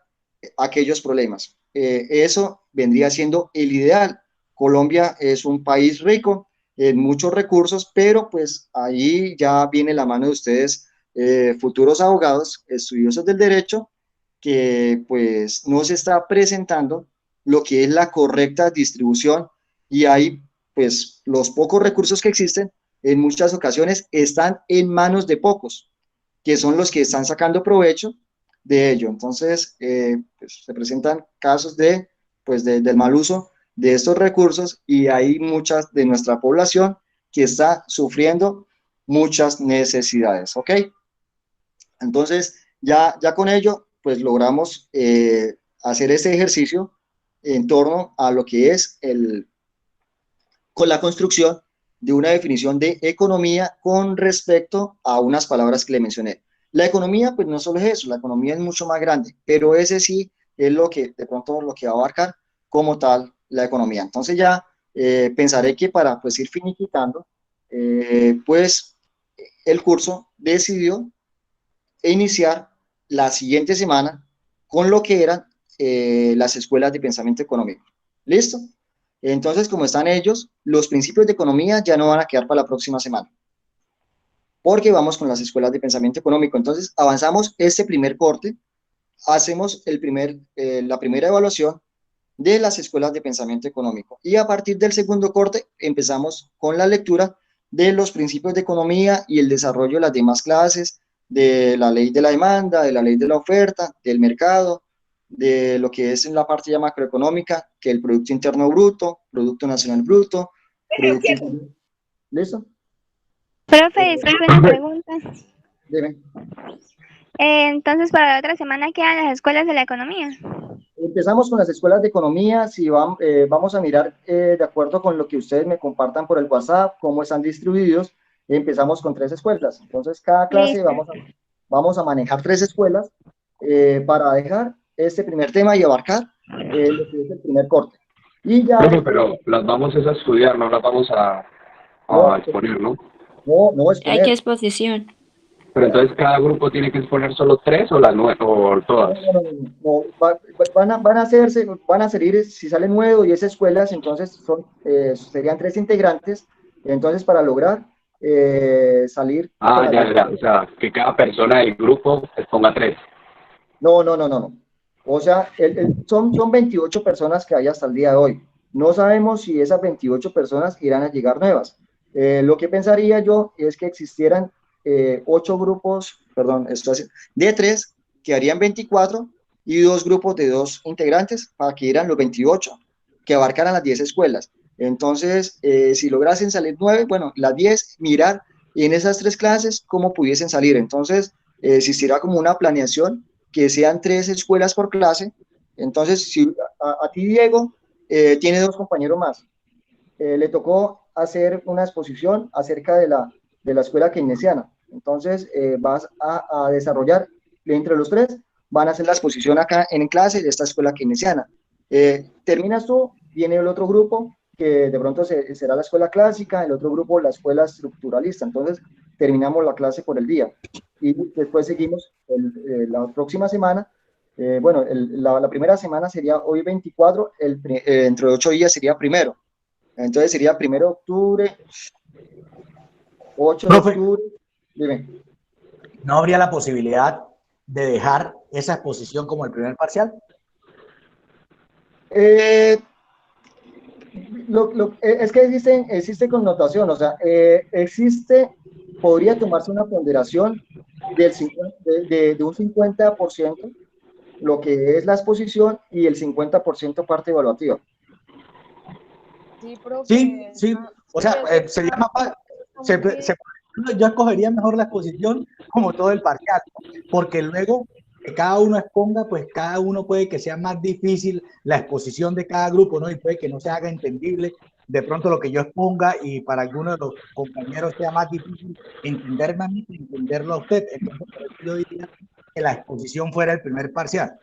S1: aquellos problemas. Eso vendría siendo el ideal. Colombia es un país rico en muchos recursos, pero pues ahí ya viene la mano de ustedes, futuros abogados, estudiosos del derecho, que pues no se está presentando lo que es la correcta distribución y hay pues los pocos recursos que existen en muchas ocasiones están en manos de pocos, que son los que están sacando provecho de ello. Entonces, pues, se presentan casos del mal uso de estos recursos y hay muchas de nuestra población que está sufriendo muchas necesidades, ¿ok? Entonces, ya con ello, pues logramos hacer este ejercicio en torno a lo que es con la construcción de una definición de economía con respecto a unas palabras que le mencioné. La economía, pues no solo es eso, la economía es mucho más grande, pero ese sí es lo que de pronto lo que va a abarcar como tal la economía. Entonces ya pensaré que para pues ir finiquitando, pues el curso decidió iniciar la siguiente semana con lo que eran las escuelas de pensamiento económico. ¿Listo? Entonces, como están ellos, los principios de economía ya no van a quedar para la próxima semana, porque vamos con las escuelas de pensamiento económico. Entonces, avanzamos este primer corte, hacemos la primera evaluación de las escuelas de pensamiento económico, y a partir del segundo corte empezamos con la lectura de los principios de economía y el desarrollo de las demás clases, de la ley de la demanda, de la ley de la oferta, del mercado, de lo que es en la parte ya macroeconómica, que el Producto Interno Bruto, Producto Nacional Bruto, ¿Listo?
S20: Profe, disculpe una pregunta.
S1: Dime.
S20: Entonces, para la otra semana quedan las escuelas de la economía.
S1: Empezamos con las escuelas de economía, si vamos a mirar de acuerdo con lo que ustedes me compartan por el WhatsApp, cómo están distribuidos. Empezamos con 3 escuelas, entonces cada clase vamos a manejar 3 escuelas para dejar este primer tema y abarcar lo que es el primer corte. Y ya
S2: pero las vamos a estudiar, no las vamos a exponer, ¿no?
S1: No exponer.
S5: Hay que exposición.
S2: Pero entonces cada grupo tiene que exponer solo 3 o o todas.
S1: No, van a salir, si salen 9 o 10 escuelas, entonces serían 3 integrantes, entonces para lograr salir.
S2: Ya, o sea, que cada persona del grupo exponga 3.
S1: No. O sea, son 28 personas que hay hasta el día de hoy. No sabemos si esas 28 personas irán a llegar nuevas. Lo que pensaría yo es que existieran 8 grupos, de 3, que harían 24, y 2 grupos de 2 integrantes para que eran los 28, que abarcaran las 10 escuelas. Entonces, si lograsen salir 9, bueno, las 10, mirar en esas 3 clases cómo pudiesen salir. Entonces, existirá como una planeación que sean 3 escuelas por clase. Entonces, si a ti, Diego, tiene 2 compañeros más, le tocó hacer una exposición acerca de la escuela keynesiana. Entonces vas a desarrollar entre los tres, van a hacer la exposición acá en clase de esta escuela keynesiana. Terminas tú, viene el otro grupo, que de pronto será la escuela clásica, el otro grupo la escuela estructuralista. Entonces terminamos la clase por el día y después seguimos la próxima semana. Bueno, la primera semana sería hoy 24, dentro de 8 días sería primero. Entonces sería 1 de octubre, 8 de octubre. Dime.
S4: ¿No habría la posibilidad de dejar esa exposición como el primer parcial?
S1: Es que existe connotación, o sea, podría tomarse una ponderación de un 50%, lo que es la exposición, y el 50% parte evaluativa.
S6: Sí, profe.
S4: Sí, o sea, sería más fácil. Yo escogería mejor la exposición como todo el parcial, porque luego que cada uno exponga, pues cada uno puede que sea más difícil la exposición de cada grupo, ¿no? Y puede que no se haga entendible de pronto lo que yo exponga, y para algunos de los compañeros sea más difícil entenderme a mí que entenderlo a usted. Entonces, yo diría que la exposición fuera el primer parcial.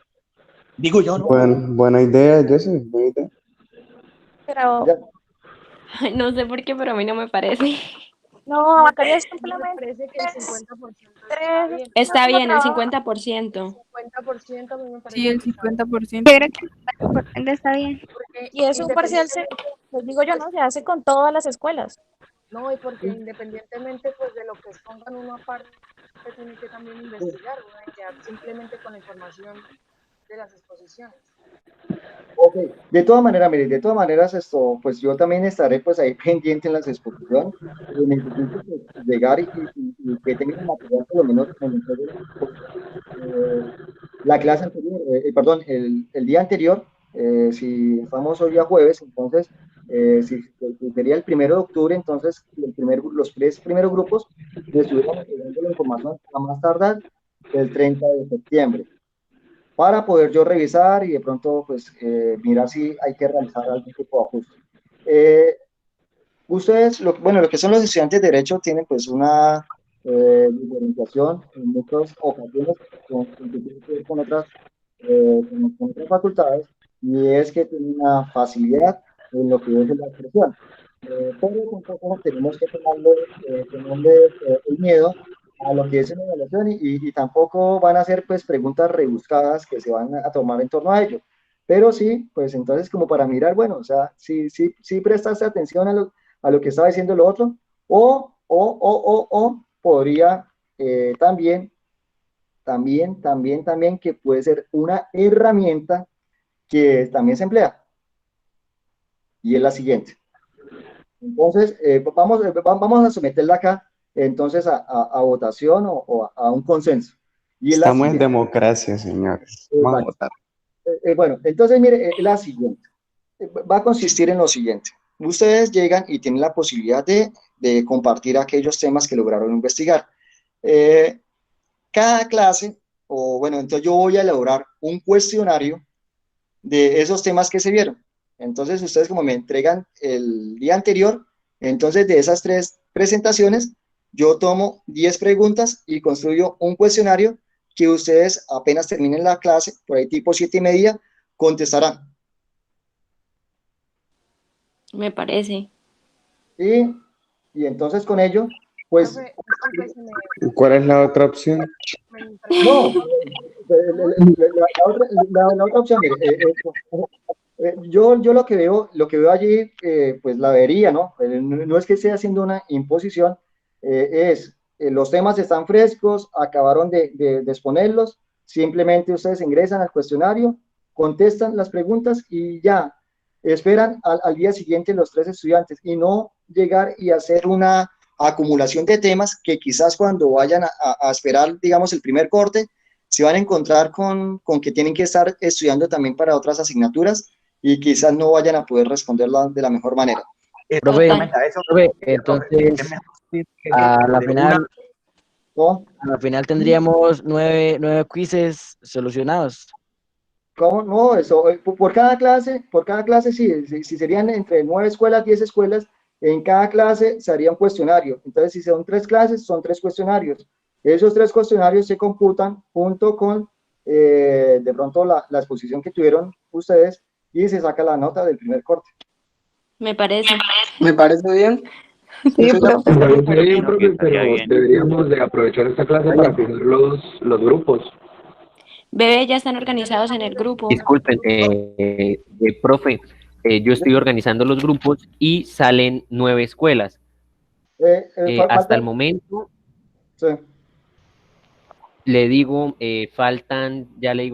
S4: Digo yo, ¿no?
S12: Buena idea, Jesse, buena idea.
S5: Pero, no sé por qué, pero a mí no me parece.
S10: No, acá ya es
S6: Me parece que el 50%
S5: Está bien, el 50%.
S6: 50% a mí me parece.
S18: Sí, el 50%.
S20: Yo creo que el 50% está bien.
S10: Y es un parcial, pues digo yo, ¿no? Se hace con todas las escuelas.
S6: No, y porque independientemente pues de lo que expongan uno aparte, tiene que también investigar, uno hay que quedar simplemente con la información de las exposiciones.
S1: Ok, de todas maneras, mire, de todas maneras, pues yo también estaré pues ahí pendiente en las exposiciones. Necesito pues, llegar y que tenga material por lo menos la clase anterior, perdón, el día anterior, si estamos hoy a jueves, entonces, si sería el 1 de octubre, entonces los 3 primeros grupos me estuvieran entregando la información a más tardar el 30 de septiembre, para poder yo revisar y de pronto pues mirar si hay que realizar algún tipo de ajuste. Ustedes, bueno, lo que son los estudiantes de Derecho tienen pues una diferenciación en muchas ocasiones con otras facultades, y es que tienen una facilidad en lo que es la expresión. Pero tampoco tenemos que tenerle el miedo a lo que es una evaluación, y tampoco van a ser pues preguntas rebuscadas que se van a tomar en torno a ello. Pero sí, pues entonces como para mirar, bueno, o sea, sí prestaste atención a lo que estaba diciendo el otro, o podría también que puede ser una herramienta que también se emplea, y es la siguiente. Entonces, vamos a someterla acá, entonces, a votación o a un consenso. Y es la
S12: Estamos en
S1: siguiente.
S12: democracia, señores. Vamos a votar.
S1: Bueno, entonces, mire, la siguiente. Va a consistir en lo siguiente. Ustedes llegan y tienen la posibilidad de compartir aquellos temas que lograron investigar. Cada clase, o bueno, entonces yo voy a elaborar un cuestionario de esos temas que se vieron. Entonces, ustedes como me entregan el día anterior, entonces de esas 3 presentaciones, yo tomo 10 preguntas y construyo un cuestionario que ustedes apenas terminen la clase, por ahí tipo 7:30, contestarán.
S5: Me parece.
S1: Y entonces con ello, pues...
S12: ¿Cuál es la otra opción?
S1: No, la otra opción, mire, yo lo que veo allí, pues la vería, ¿no? No es que esté haciendo una imposición, los temas están frescos, acabaron de exponerlos, simplemente ustedes ingresan al cuestionario, contestan las preguntas y ya, esperan al día siguiente los 3 estudiantes, y no llegar y hacer una acumulación de temas que quizás cuando vayan a esperar, digamos, el primer corte, se van a encontrar con que tienen que estar estudiando también para otras asignaturas, y quizás no vayan a poder responderla de la mejor manera.
S13: Profe, entonces, a la final tendríamos 9 quizzes solucionados.
S1: ¿Cómo? No, eso, por cada clase, sí, si serían entre 9 escuelas, 10 escuelas, En cada clase se haría un cuestionario. Entonces, si son 3 clases, son 3 cuestionarios. Esos 3 cuestionarios se computan junto con, de pronto, la exposición que tuvieron ustedes y se saca la nota del primer corte.
S5: Me parece.
S15: Me parece bien.
S17: Sí, profe.
S2: Está bien, profe, pero deberíamos de aprovechar esta clase para fijar los grupos.
S5: Bebé, ya están organizados en el grupo.
S21: Disculpen, profe, yo estoy organizando los grupos y salen 9 escuelas. Hasta el momento,
S1: Sí.
S21: le digo, faltan, ya le digo,